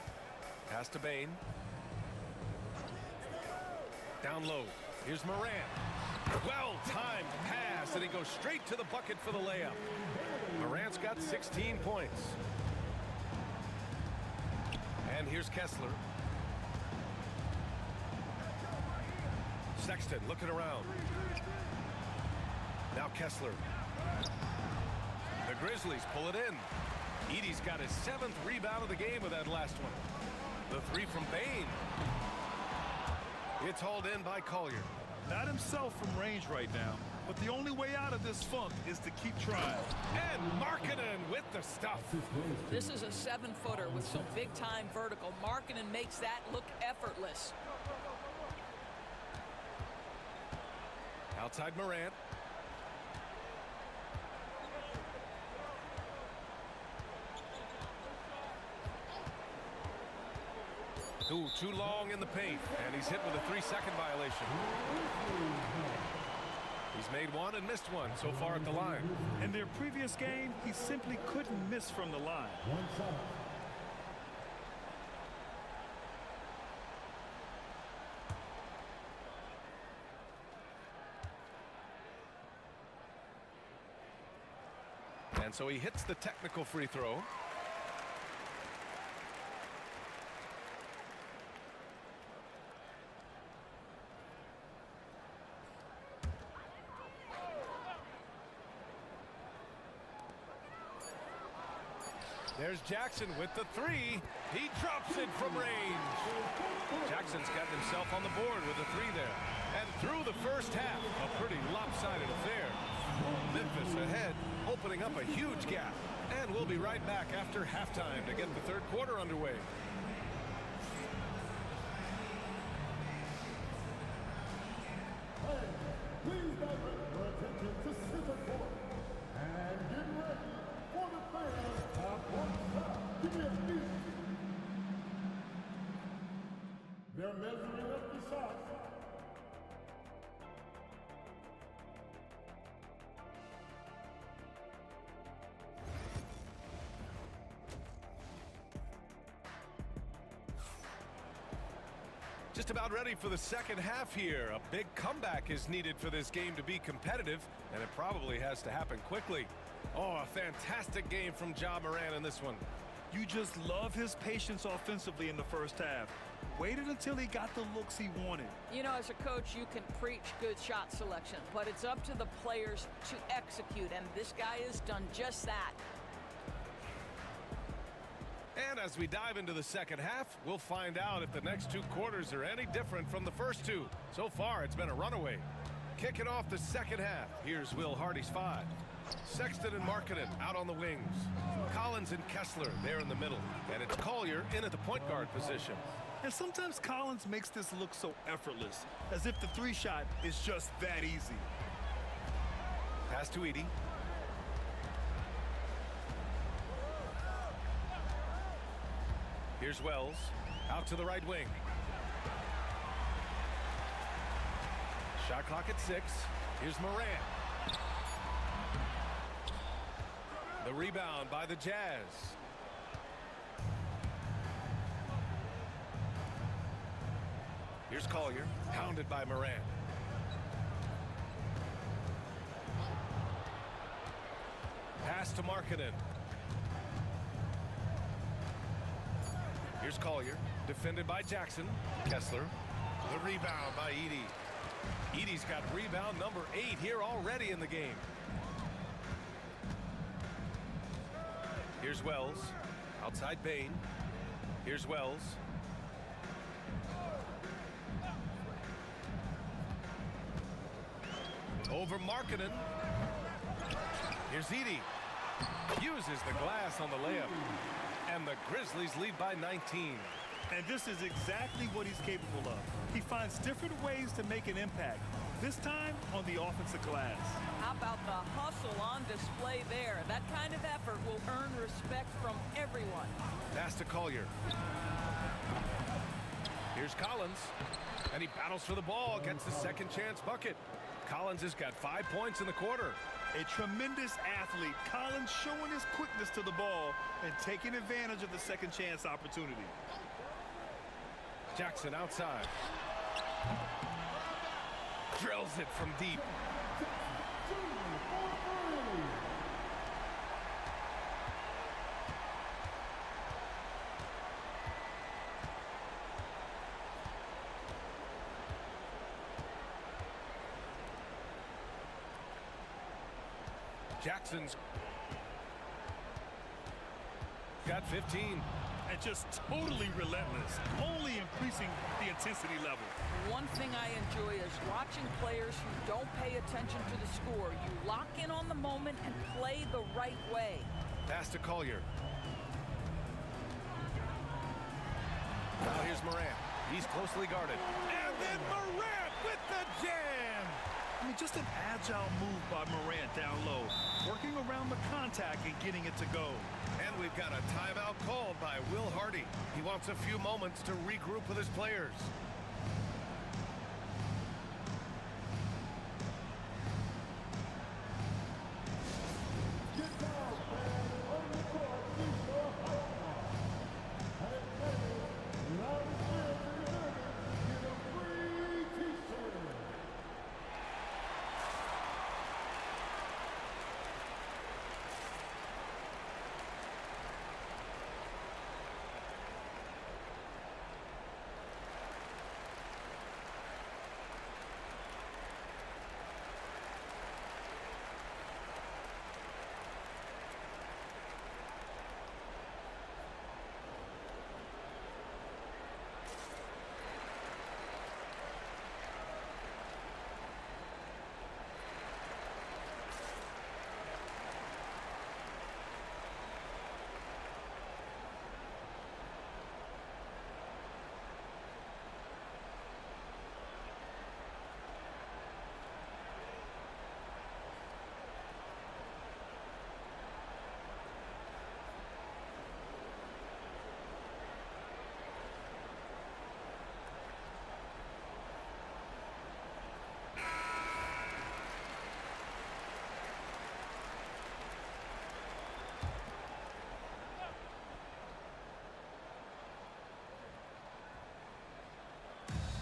Pass to Bane. Down low. Here's Morant. Well-timed pass, and he goes straight to the bucket for the layup. Morant's got 16 points. And here's Kessler. Sexton looking around. Now Kessler. The Grizzlies pull it in. Edey's got his 7th rebound of the game with that last one. The three from Bane. It's hauled in by Collier. Not himself from range right now, but the only way out of this funk is to keep trying. And Markkanen with the stuff. This is a 7-footer with some big-time vertical. Markkanen makes that look effortless. Outside Morant. Ooh, too long in the paint, and he's hit with a 3-second violation. He's made one and missed one so far at the line. In their previous game, he simply couldn't miss from the line. One shot. And so he hits the technical free throw. There's Jackson with the three. He drops it from range. Jackson's gotten himself on the board with a three there. And through the first half, a pretty lopsided affair. Memphis ahead, opening up a huge gap. And we'll be right back after halftime to get the third quarter underway. Hey, please divert your attention to center court. And get ready for the fans to have one shot. Give me a beat. They're measuring up the shots. Just about ready for the second half here. A big comeback is needed for this game to be competitive, and it probably has to happen quickly. Oh, a fantastic game from Ja Morant in this one. You just love his patience offensively in the first half. Waited until he got the looks he wanted. You know, as a coach, you can preach good shot selection, but it's up to the players to execute, and this guy has done just that. And as we dive into the second half, we'll find out if the next two quarters are any different from the first two. So far, it's been a runaway. Kicking off the second half, here's Will Hardy's 5. Sexton and Markkanen out on the wings. Collins and Kessler there in the middle. And it's Collier in at the point guard position. And sometimes Collins makes this look so effortless, as if the three shot is just that easy. Pass to Edey. Here's Wells, out to the right wing. Shot clock at 6. Here's Morant. The rebound by the Jazz. Here's Collier, pounded by Morant. Pass to Markkanen. Here's Collier, defended by Jackson. Kessler, the rebound by Edey. Edey's got rebound number 8 here already in the game. Here's Wells, outside Bane. Here's Wells. Over Markkanen. Here's Edey. Uses the glass on the layup. And the Grizzlies lead by 19. And this is exactly what he's capable of. He finds different ways to make an impact, this time on the offensive glass. How about the hustle on display there? That kind of effort will earn respect from everyone. Pass to Collier. Here's Collins. And he battles for the ball, gets the second chance bucket. Collins has got 5 points in the quarter. A tremendous athlete, Collins showing his quickness to the ball and taking advantage of the second chance opportunity. Jackson outside. Drills it from deep. Jackson's got 15. And just totally relentless, only increasing the intensity level. One thing I enjoy is watching players who don't pay attention to the score. You lock in on the moment and play the right way. Pass to Collier. Now here's Morant. He's closely guarded. And then Morant with the jam! I mean, just an agile move by Morant down low, working around the contact and getting it to go. And we've got a timeout called by Will Hardy. He wants a few moments to regroup with his players.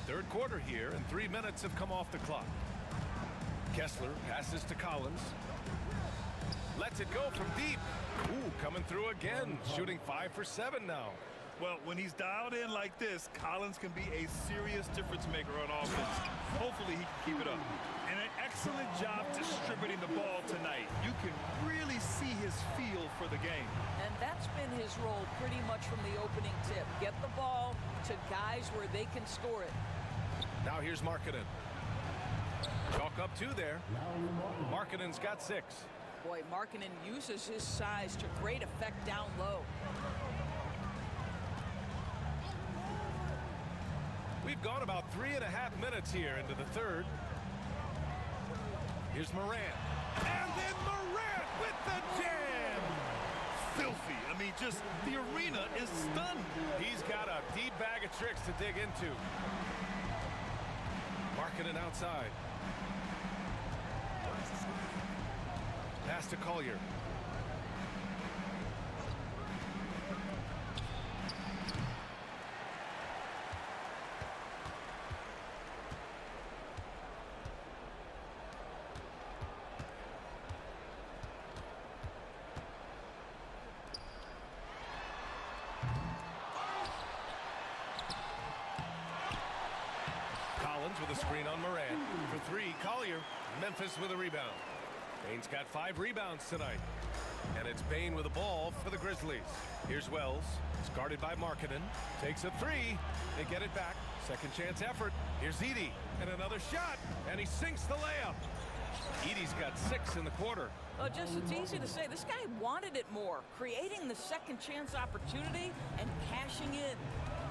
Third quarter here, and 3 minutes have come off the clock. Kessler passes to Collins. Lets it go from deep. Ooh, coming through again. Shooting 5 for 7 now. Well, when he's dialed in like this, Collins can be a serious difference maker on offense. Hopefully he can keep it up. And an excellent job distributing the ball tonight. You can really see his feel for the game. And that's been his role pretty much from the opening tip. Get the ball to guys where they can score it. Now here's Markkanen. Chalk up 2 there. Markkanen's got 6. Boy, Markkanen uses his size to great effect down low. We've gone about 3.5 minutes here into the third. Here's Morant. And then Morant with the jam! Filthy. I mean, just the arena is stunned. He's got a deep bag of tricks to dig into. Markkanen outside. Pass to Collier. Collins with a screen on Morant. For 3, Collier. Memphis with a rebound. Bane's got 5 rebounds tonight. And it's Bane with the ball for the Grizzlies. Here's Wells. It's guarded by Markkanen. Takes a 3. They get it back. Second chance effort. Here's Edey. And another shot. And he sinks the layup. Edey's got 6 in the quarter. Oh, just it's easy to say. This guy wanted it more. Creating the second chance opportunity and cashing in.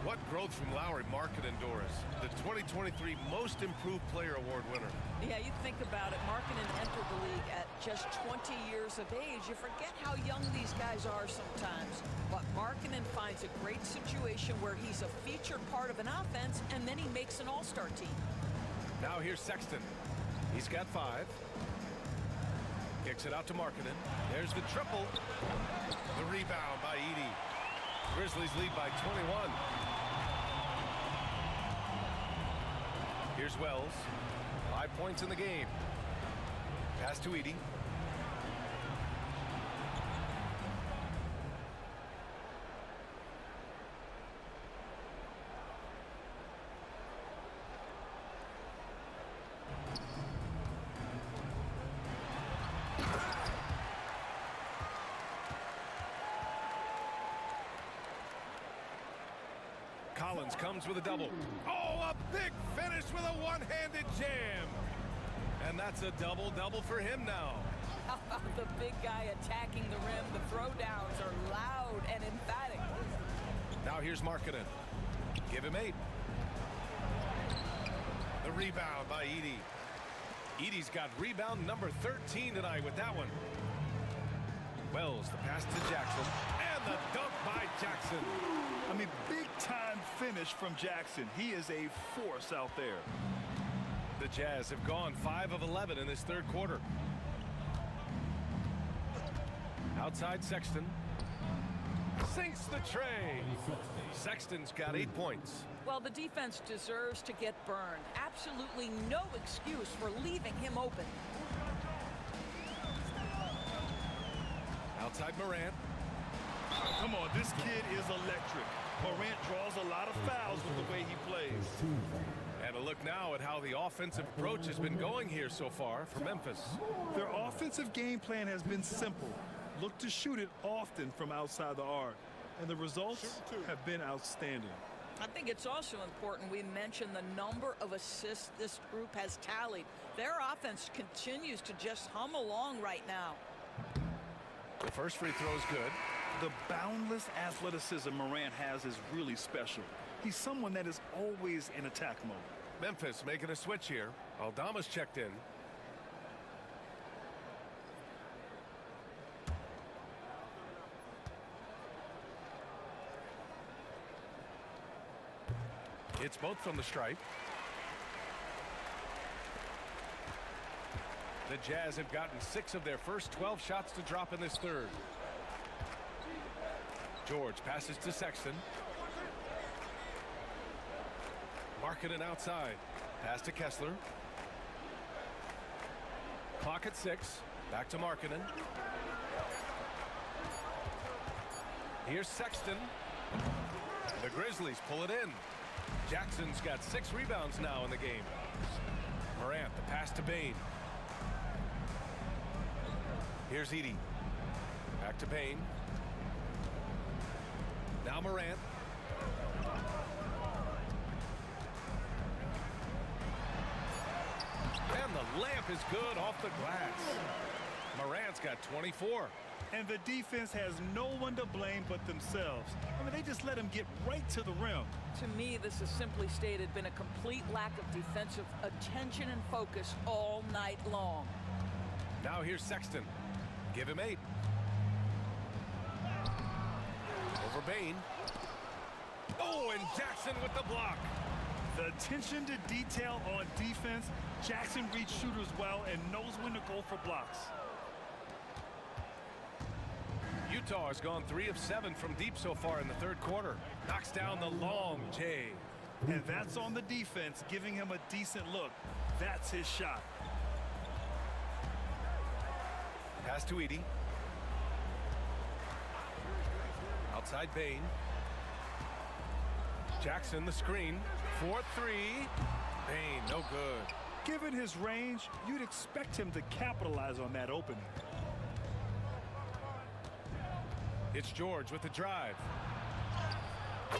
What growth from Lowry Markkanen, Doris, the 2023 Most Improved Player Award winner. Yeah, you think about it. Markkanen entered the league at just 20 years of age. You forget how young these guys are sometimes. But Markkanen finds a great situation where he's a featured part of an offense, and then he makes an all-star team. Now here's Sexton. He's got 5. Kicks it out to Markkanen. There's the triple. The rebound by Edey. Grizzlies lead by 21. Here's Wells. 5 points in the game. Pass to Edey. Collins comes with a double. Oh, a big finish with a one-handed jam. And that's a double-double for him now. The big guy attacking the rim. The throwdowns are loud and emphatic. Now here's Markkanen. Give him 8. The rebound by Edey. Edey's got rebound number 13 tonight with that one. Wells, the pass to Jackson. And the dunk by Jackson. I mean, big-time finish from Jackson. He is a force out there. The Jazz have gone 5 of 11 in this third quarter. Outside Sexton. Sinks the tray. Sexton's got 8 points. Well, the defense deserves to get burned. Absolutely no excuse for leaving him open. Outside Morant. Come on, this kid is electric. Morant draws a lot of fouls with the way he plays. And a look now at how the offensive approach has been going here so far for Memphis. Their offensive game plan has been simple. Look to shoot it often from outside the arc. And the results have been outstanding. I think it's also important we mention the number of assists this group has tallied. Their offense continues to just hum along right now. The first free throw is good. The boundless athleticism Morant has is really special. He's someone that is always in attack mode. Memphis making a switch here. Aldama's checked in. It's both from the stripe. The Jazz have gotten 6 of their first 12 shots to drop in this third. George passes to Sexton. Markkanen outside. Pass to Kessler. Clock at 6. Back to Markkanen. Here's Sexton. The Grizzlies pull it in. Jackson's got 6 rebounds now in the game. Morant, the pass to Bane. Here's Edey. Back to Bane. Now Morant. And the layup is good off the glass. Morant's got 24. And the defense has no one to blame but themselves. I mean, they just let him get right to the rim. To me, this has simply stated been a complete lack of defensive attention and focus all night long. Now here's Sexton. Give him 8. Over Bane. Oh, and Jackson with the block. The attention to detail on defense. Jackson reads shooters well and knows when to go for blocks. Utah has gone 3 of 7 from deep so far in the third quarter. Knocks down the long J. And that's on the defense, giving him a decent look. That's his shot. Pass to Edey. Outside Bane. Jackson the screen. 4-3. Bane, no good. Given his range, you'd expect him to capitalize on that opening. It's George with the drive.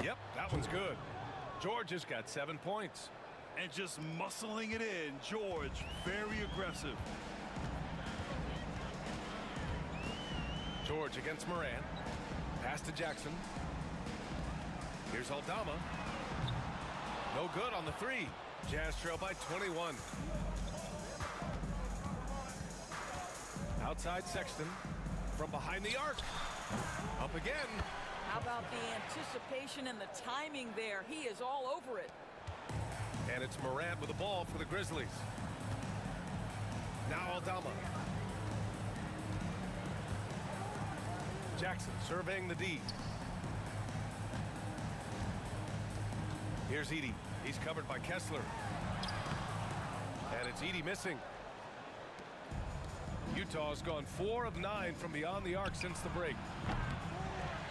Yep, that one's good. George has got 7 points. And just muscling it in, George, very aggressive. George against Morant. Pass to Jackson. Here's Aldama. No good on the three. Jazz trail by 21. Outside Sexton. From behind the arc. Up again. How about the anticipation and the timing there? He is all over it. And it's Morant with the ball for the Grizzlies. Now Aldama. Jackson surveying the D. Here's Edey. He's covered by Kessler. And it's Edey missing. Utah's gone 4 of 9 from beyond the arc since the break.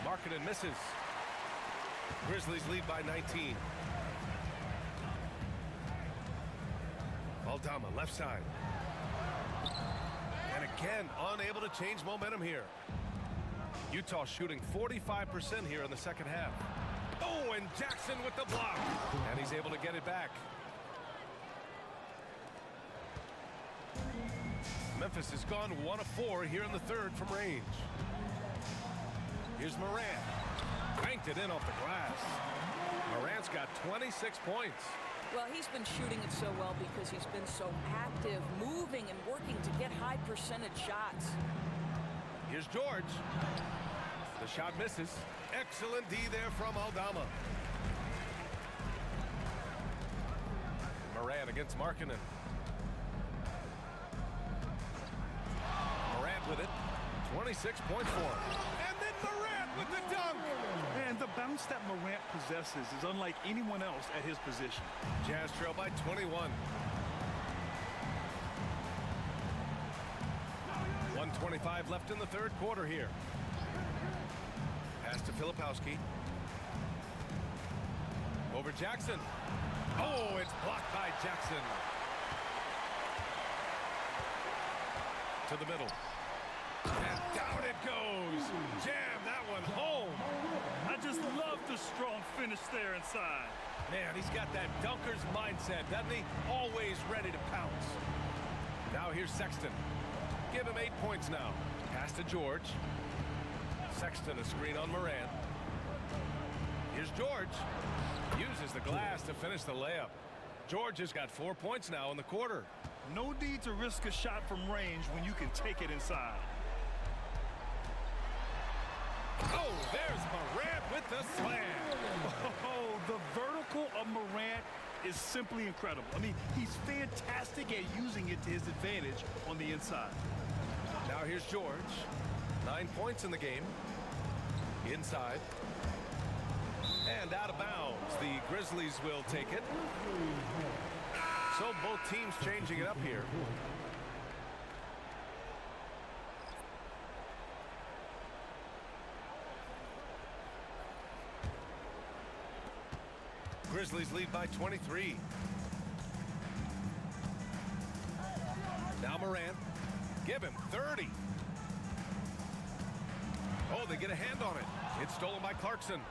Markkanen misses. Grizzlies lead by 19. Aldama left side. And again, unable to change momentum here. Utah shooting 45% here in the second half. Oh, and Jackson with the block. And he's able to get it back. Memphis has gone 1 of 4 here in the third from range. Here's Morant. Banked it in off the glass. Morant's got 26 points. Well, he's been shooting it so well because he's been so active, moving and working to get high percentage shots. Here's George. The shot misses. Excellent D there from Aldama. Morant against Markkanen. Morant with it. 26 points for him. And then Morant with the dunk. And the bounce that Morant possesses is unlike anyone else at his position. Jazz trail by 21. 1:25 left in the third quarter here. Pass to Filipowski. Over Jackson. Oh, it's blocked by Jackson. To the middle. And down it goes. Jam that one home. I just love the strong finish there inside. Man, he's got that dunker's mindset, doesn't he? Always ready to pounce. Now here's Sexton. Give him 8 points now. Pass to George. Sexton a screen on Morant. Here's George. Uses the glass to finish the layup. George has got 4 points now in the quarter. No need to risk a shot from range when you can take it inside. Oh, there's Morant with the slam. Oh, the vertical of Morant is simply incredible. I mean, he's fantastic at using it to his advantage on the inside. Now here's George. 9 points in the game. Inside. And out of bounds. The Grizzlies will take it. So both teams changing it up here. Grizzlies lead by 23. Now Morant. Give him 30. Oh, they get a hand on it. It's stolen by Clarkson.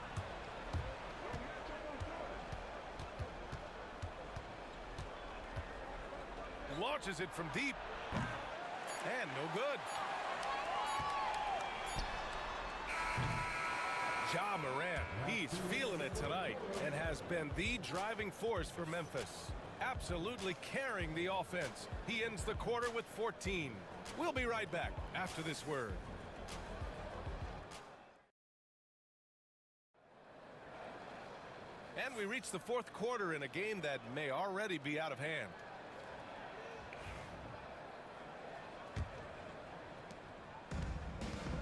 Launches it from deep. And no good. Ja Morant, he's feeling it tonight and has been the driving force for Memphis. Absolutely carrying the offense. He ends the quarter with 14. We'll be right back after this word. And we reach the fourth quarter in a game that may already be out of hand.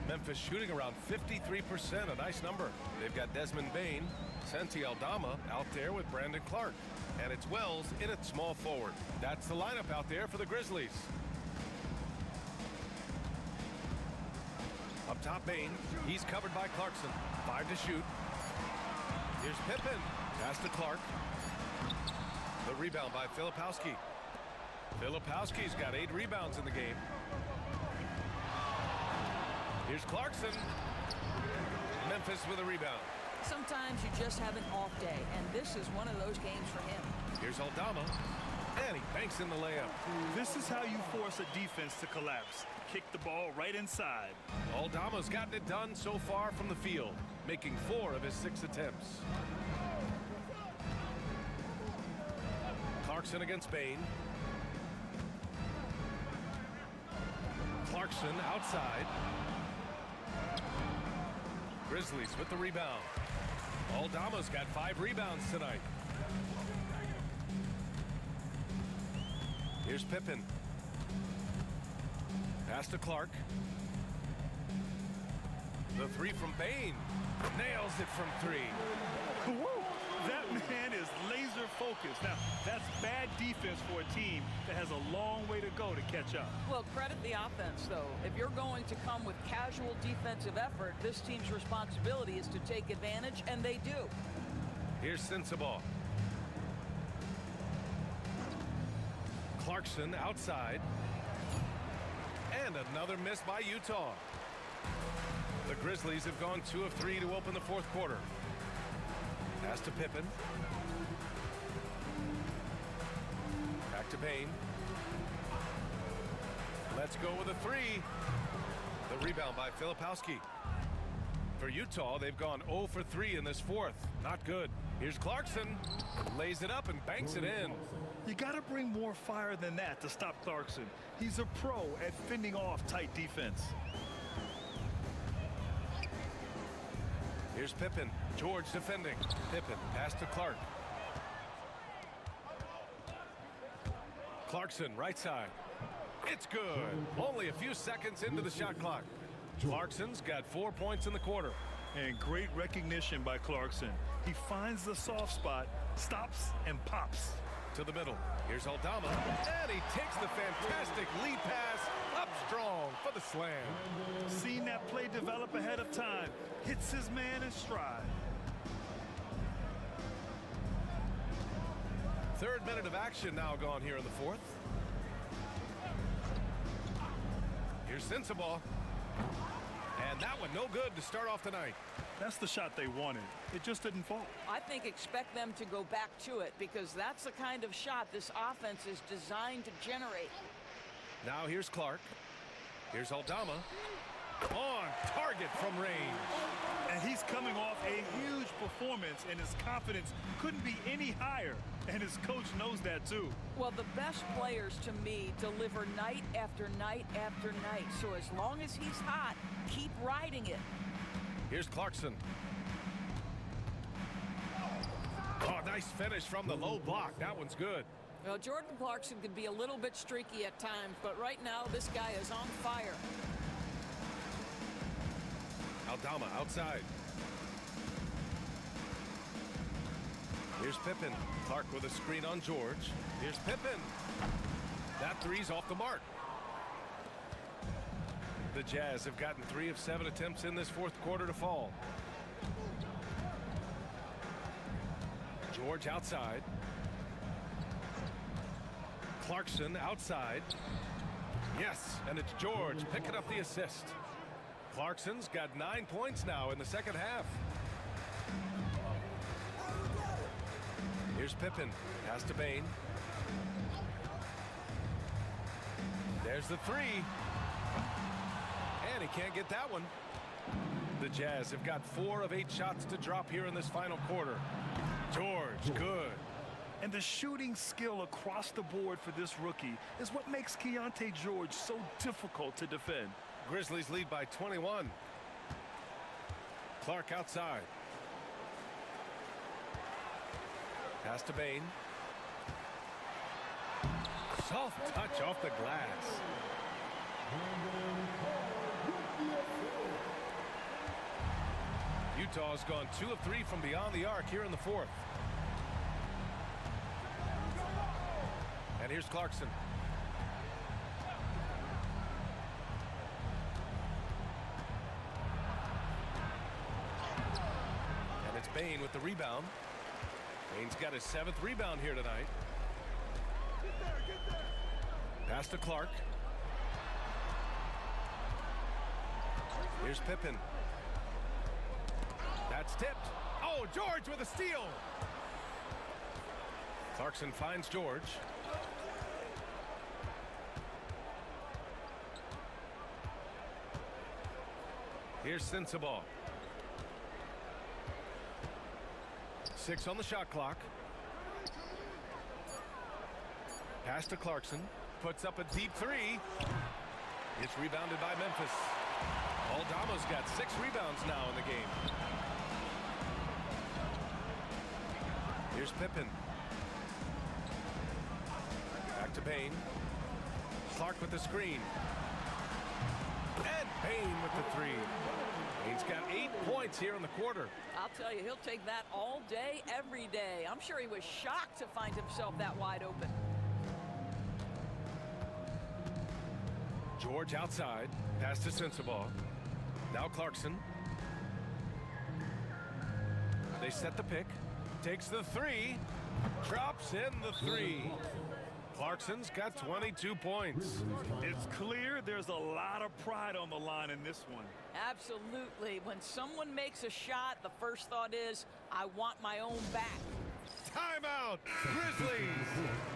Memphis shooting around 53%, a nice number. They've got Desmond Bane, Santi Aldama out there with Brandon Clark. And it's Wells in at small forward. That's the lineup out there for the Grizzlies. Up top, Bane. He's covered by Clarkson. 5 to shoot. Here's Pippen. Pass to Clark. The rebound by Filipowski. Filipowski's got 8 rebounds in the game. Here's Clarkson. Memphis with a rebound. Sometimes you just have an off day, and this is one of those games for him. Here's Aldama. And he banks in the layup. This is how you force a defense to collapse. Kick the ball right inside. Aldama's gotten it done so far from the field, making 4 of his 6 attempts. Clarkson against Bain. Clarkson outside. Grizzlies with the rebound. Aldama's got 5 rebounds tonight. Here's Pippen. Pass to Clark. The 3 from Bain. Nails it from 3. Woo! That man is laser focused. Now, that's bad defense for a team that has a long way to go to catch up. Well, credit the offense, though. If you're going to come with casual defensive effort, this team's responsibility is to take advantage, and they do. Here's Sensabaugh. Clarkson outside. And another miss by Utah. The Grizzlies have gone 2 of 3 to open the 4th quarter. Pass to Pippen. Back to Bain. Let's go with a 3. The rebound by Filipowski. For Utah, they've gone 0 for 3 in this 4th. Not good. Here's Clarkson. Lays it up and banks it in. You got to bring more fire than that to stop Clarkson. He's a pro at fending off tight defense. Here's Pippen. George defending. Pippen pass to Clark. Clarkson right side. It's good. Only a few seconds into the shot clock. Clarkson's got 4 points in the quarter. And great recognition by Clarkson. He finds the soft spot, stops, and pops. To the middle. Here's Aldama. And he takes the fantastic lead pass up strong for the slam. Seen that play develop ahead of time. Hits his man in stride. 3rd minute of action now gone here in the 4th. Here's Sensabaugh. And that one no good to start off tonight. That's the shot they wanted. It just didn't fall. I think expect them to go back to it because that's the kind of shot this offense is designed to generate. Now here's Clark. Here's Aldama. On target from range. And he's coming off a huge performance, and his confidence couldn't be any higher. And his coach knows that too. Well, the best players to me deliver night after night after night. So as long as he's hot, keep riding it. Here's Clarkson. Oh, nice finish from the low block. That one's good. Well, Jordan Clarkson can be a little bit streaky at times, but right now this guy is on fire. Aldama outside. Here's Pippen. Clark with a screen on George. Here's Pippen. That 3's off the mark. The Jazz have gotten 3 of 7 attempts in this 4th quarter to fall. George outside. Clarkson outside. Yes, and it's George picking up the assist. Clarkson's got 9 points now in the 2nd half. Here's Pippen. Pass to Bain. There's the 3. And he can't get that one. The Jazz have got 4 of 8 shots to drop here in this final quarter. George, good. And the shooting skill across the board for this rookie is what makes Keontae George so difficult to defend. Grizzlies lead by 21. Clark outside. Pass to Bain. Soft touch off the glass. Utah's gone 2 of 3 from beyond the arc here in the 4th. And here's Clarkson. And it's Bain with the rebound. Bain's got his 7th rebound here tonight. Pass to Clark. Here's Pippen. That's tipped. Oh, George with a steal. Clarkson finds George. Here's Sensabaugh. 6 on the shot clock. Pass to Clarkson. Puts up a deep three. It's rebounded by Memphis. Aldamo's got 6 rebounds now in the game. Here's Pippen. Back to Payne. Clark with the screen. And Payne with the three. Payne's got 8 points here in the quarter. I'll tell you, he'll take that all day, every day. I'm sure he was shocked to find himself that wide open. George outside. Pass to Sensabaugh. Now Clarkson. They set the pick. Takes the three. Drops in the three. Clarkson's got 22 points. It's clear there's a lot of pride on the line in this one. Absolutely. When someone makes a shot, the first thought is, I want my own back. Timeout, Grizzlies.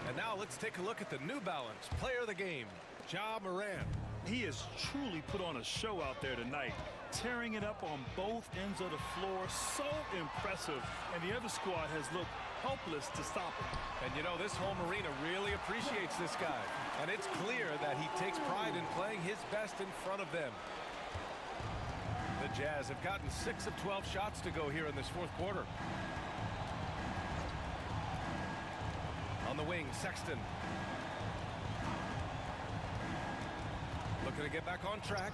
And now let's take a look at the New Balance player of the game, Ja Morant. He has truly put on a show out there tonight, tearing it up on both ends of the floor. So impressive. And the other squad has looked helpless to stop him. And you know, this home arena really appreciates this guy. And it's clear that he takes pride in playing his best in front of them. The Jazz have gotten 6 of 12 shots to go here in this fourth quarter. On the wing, Sexton. Looking to get back on track.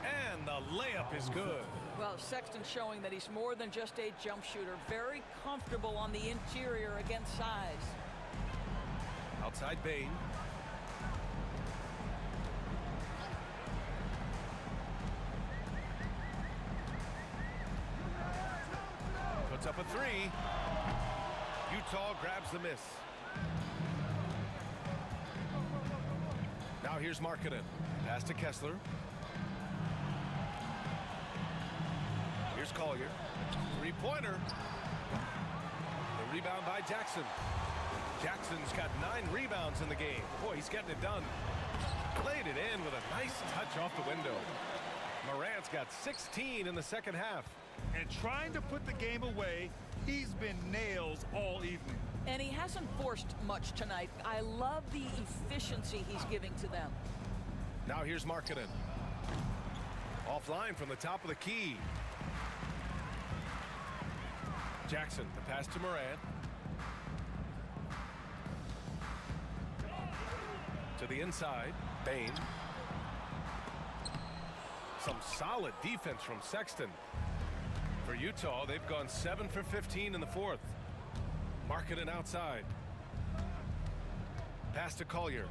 And the layup is good. Well, Sexton showing that he's more than just a jump shooter. Very comfortable on the interior against size. Outside Bane. Puts up a three. Utah grabs the miss. Now here's Markkanen. Pass to Kessler. Here's Collier. Three-pointer. The rebound by Jackson. Jackson's got 9 rebounds in the game. Boy, he's getting it done. Played it in with a nice touch off the window. Morant's got 16 in the second half. And trying to put the game away, he's been nails all evening. And he hasn't forced much tonight. I love the efficiency he's giving to them. Now here's Markkanen. Offline from the top of the key. Jackson, the pass to Morant. To the inside, Bane. Some solid defense from Sexton. For Utah, they've gone 7 for 15 in the fourth. Markkanen outside. Pass to Collier.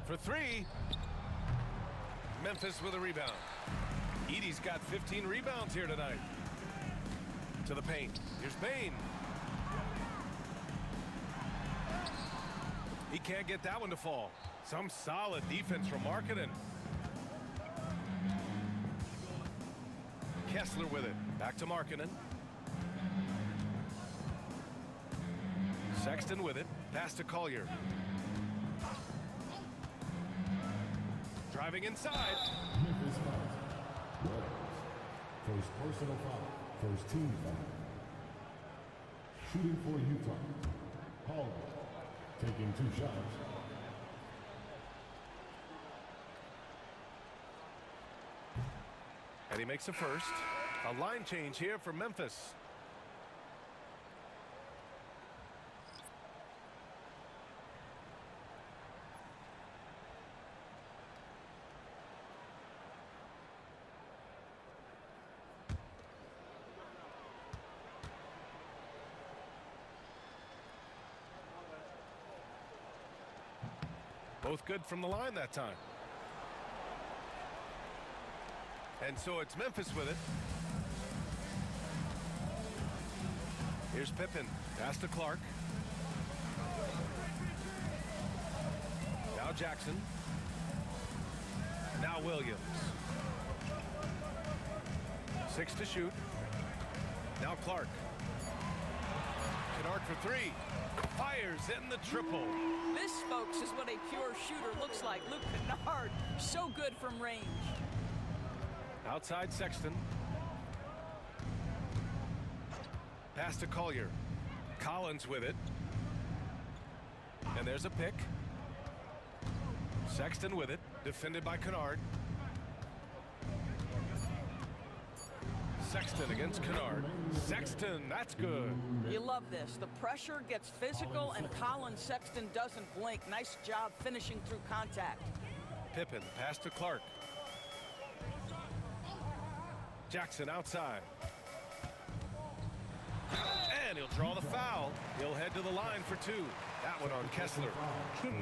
For three. Memphis with a rebound. Edey's got 15 rebounds here tonight. To the paint. Here's Bane. He can't get that one to fall. Some solid defense from Markkanen. Kessler with it. Back to Markkanen. Sexton with it. Pass to Collier. Driving inside. Memphis fouls. Warriors. First personal foul. First team foul. Shooting for Utah. Hall taking 2 shots. And he makes a first. A line change here for Memphis. Both good from the line that time. And so it's Memphis with it. Here's Pippen. Pass to Clark. Now Jackson. Now Williams. 6 to shoot. Now Clark. Kennard for 3. Fires in the triple. This, folks, is what a pure shooter looks like. Luke Kennard, so good from range. Outside Sexton. Pass to Collier. Collins with it. And there's a pick. Sexton with it. Defended by Kennard. Sexton against Kennard. Sexton, that's good. You love this. The pressure gets physical, and Colin Sexton doesn't blink. Nice job finishing through contact. Pippen, pass to Clark. Jackson outside. And he'll draw the foul. He'll head to the line for two. That one on Kessler.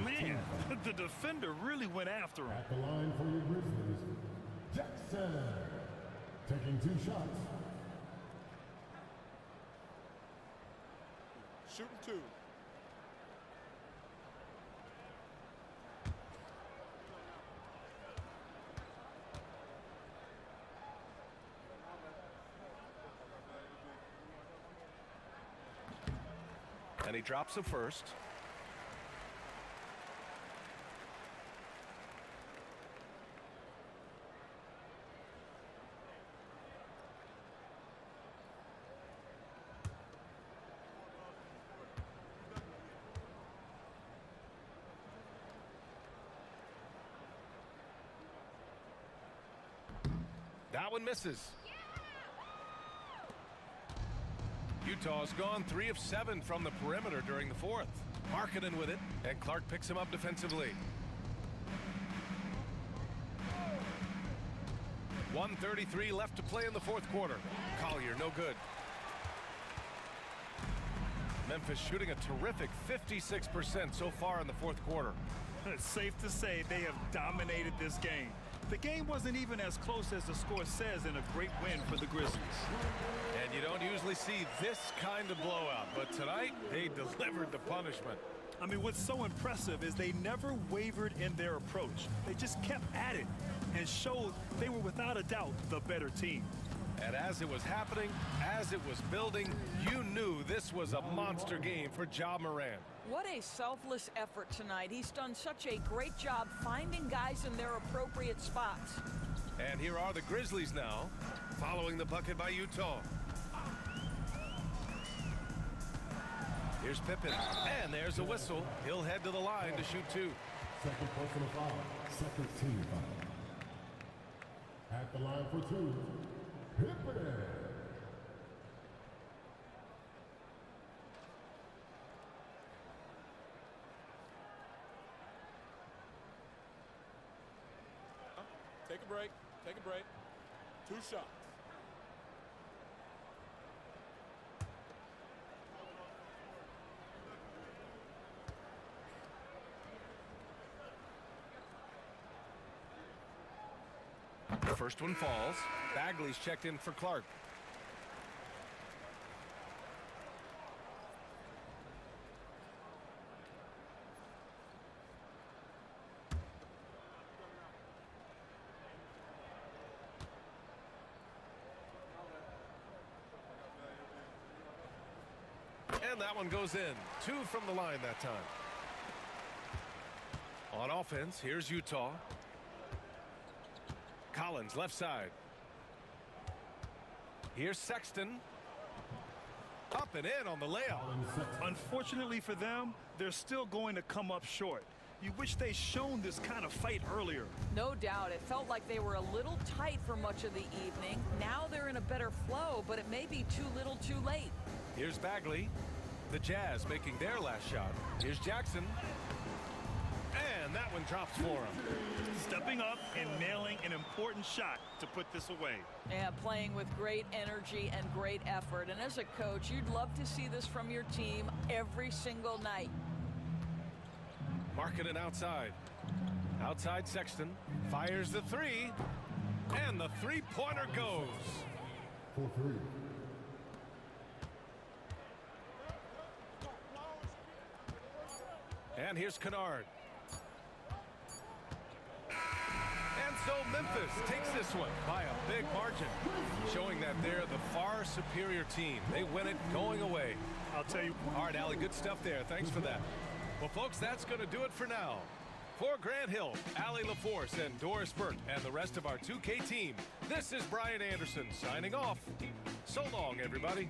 Man, the defender really went after him. At the line for your Grizzlies, Jackson. Taking 2 shots. Shooting 2. And he drops the first. That one misses. Utah's gone 3 of 7 from the perimeter during the fourth. Markkanen with it, and Clark picks him up defensively. 1:33 left to play in the fourth quarter. Collier, no good. Memphis shooting a terrific 56% so far in the fourth quarter. It's safe to say they have dominated this game. The game wasn't even as close as the score says in a great win for the Grizzlies. And you don't usually see this kind of blowout, but tonight they delivered the punishment. I mean, what's so impressive is they never wavered in their approach. They just kept at it and showed they were without a doubt the better team. And as it was happening, as it was building, you knew this was a monster game for Ja Morant. What a selfless effort tonight. He's done such a great job finding guys in their appropriate spots. And here are the Grizzlies now, following the bucket by Utah. Here's Pippen, and there's a whistle. He'll head to the line to shoot 2. Second personal foul. Second team foul. At the line for 2, Pippen. Take a break. Take a break. 2 shots. The first one falls. Bagley's checked in for Clark. And that one goes in. 2 from the line that time. On offense, here's Utah. Collins, left side. Here's Sexton. Up and in on the layup. Unfortunately for them, they're still going to come up short. You wish they'd shown this kind of fight earlier. No doubt. It felt like they were a little tight for much of the evening. Now they're in a better flow, but it may be too little too late. Here's Bagley. The Jazz making their last shot. Here's Jackson. And that one drops for him. Stepping up and nailing an important shot to put this away. Yeah, playing with great energy and great effort. And as a coach, you'd love to see this from your team every single night. Markkanen outside. Outside Sexton. Fires the 3. And the three-pointer goes. For 3. And here's Kennard. And so Memphis takes this one by a big margin, showing that they're the far superior team. They win it going away. I'll tell you. All right, Allie, good stuff there. Thanks for that. Well, folks, that's going to do it for now. For Grant Hill, Allie LaForce, and Doris Burt, and the rest of our 2K team, this is Brian Anderson signing off. So long, everybody.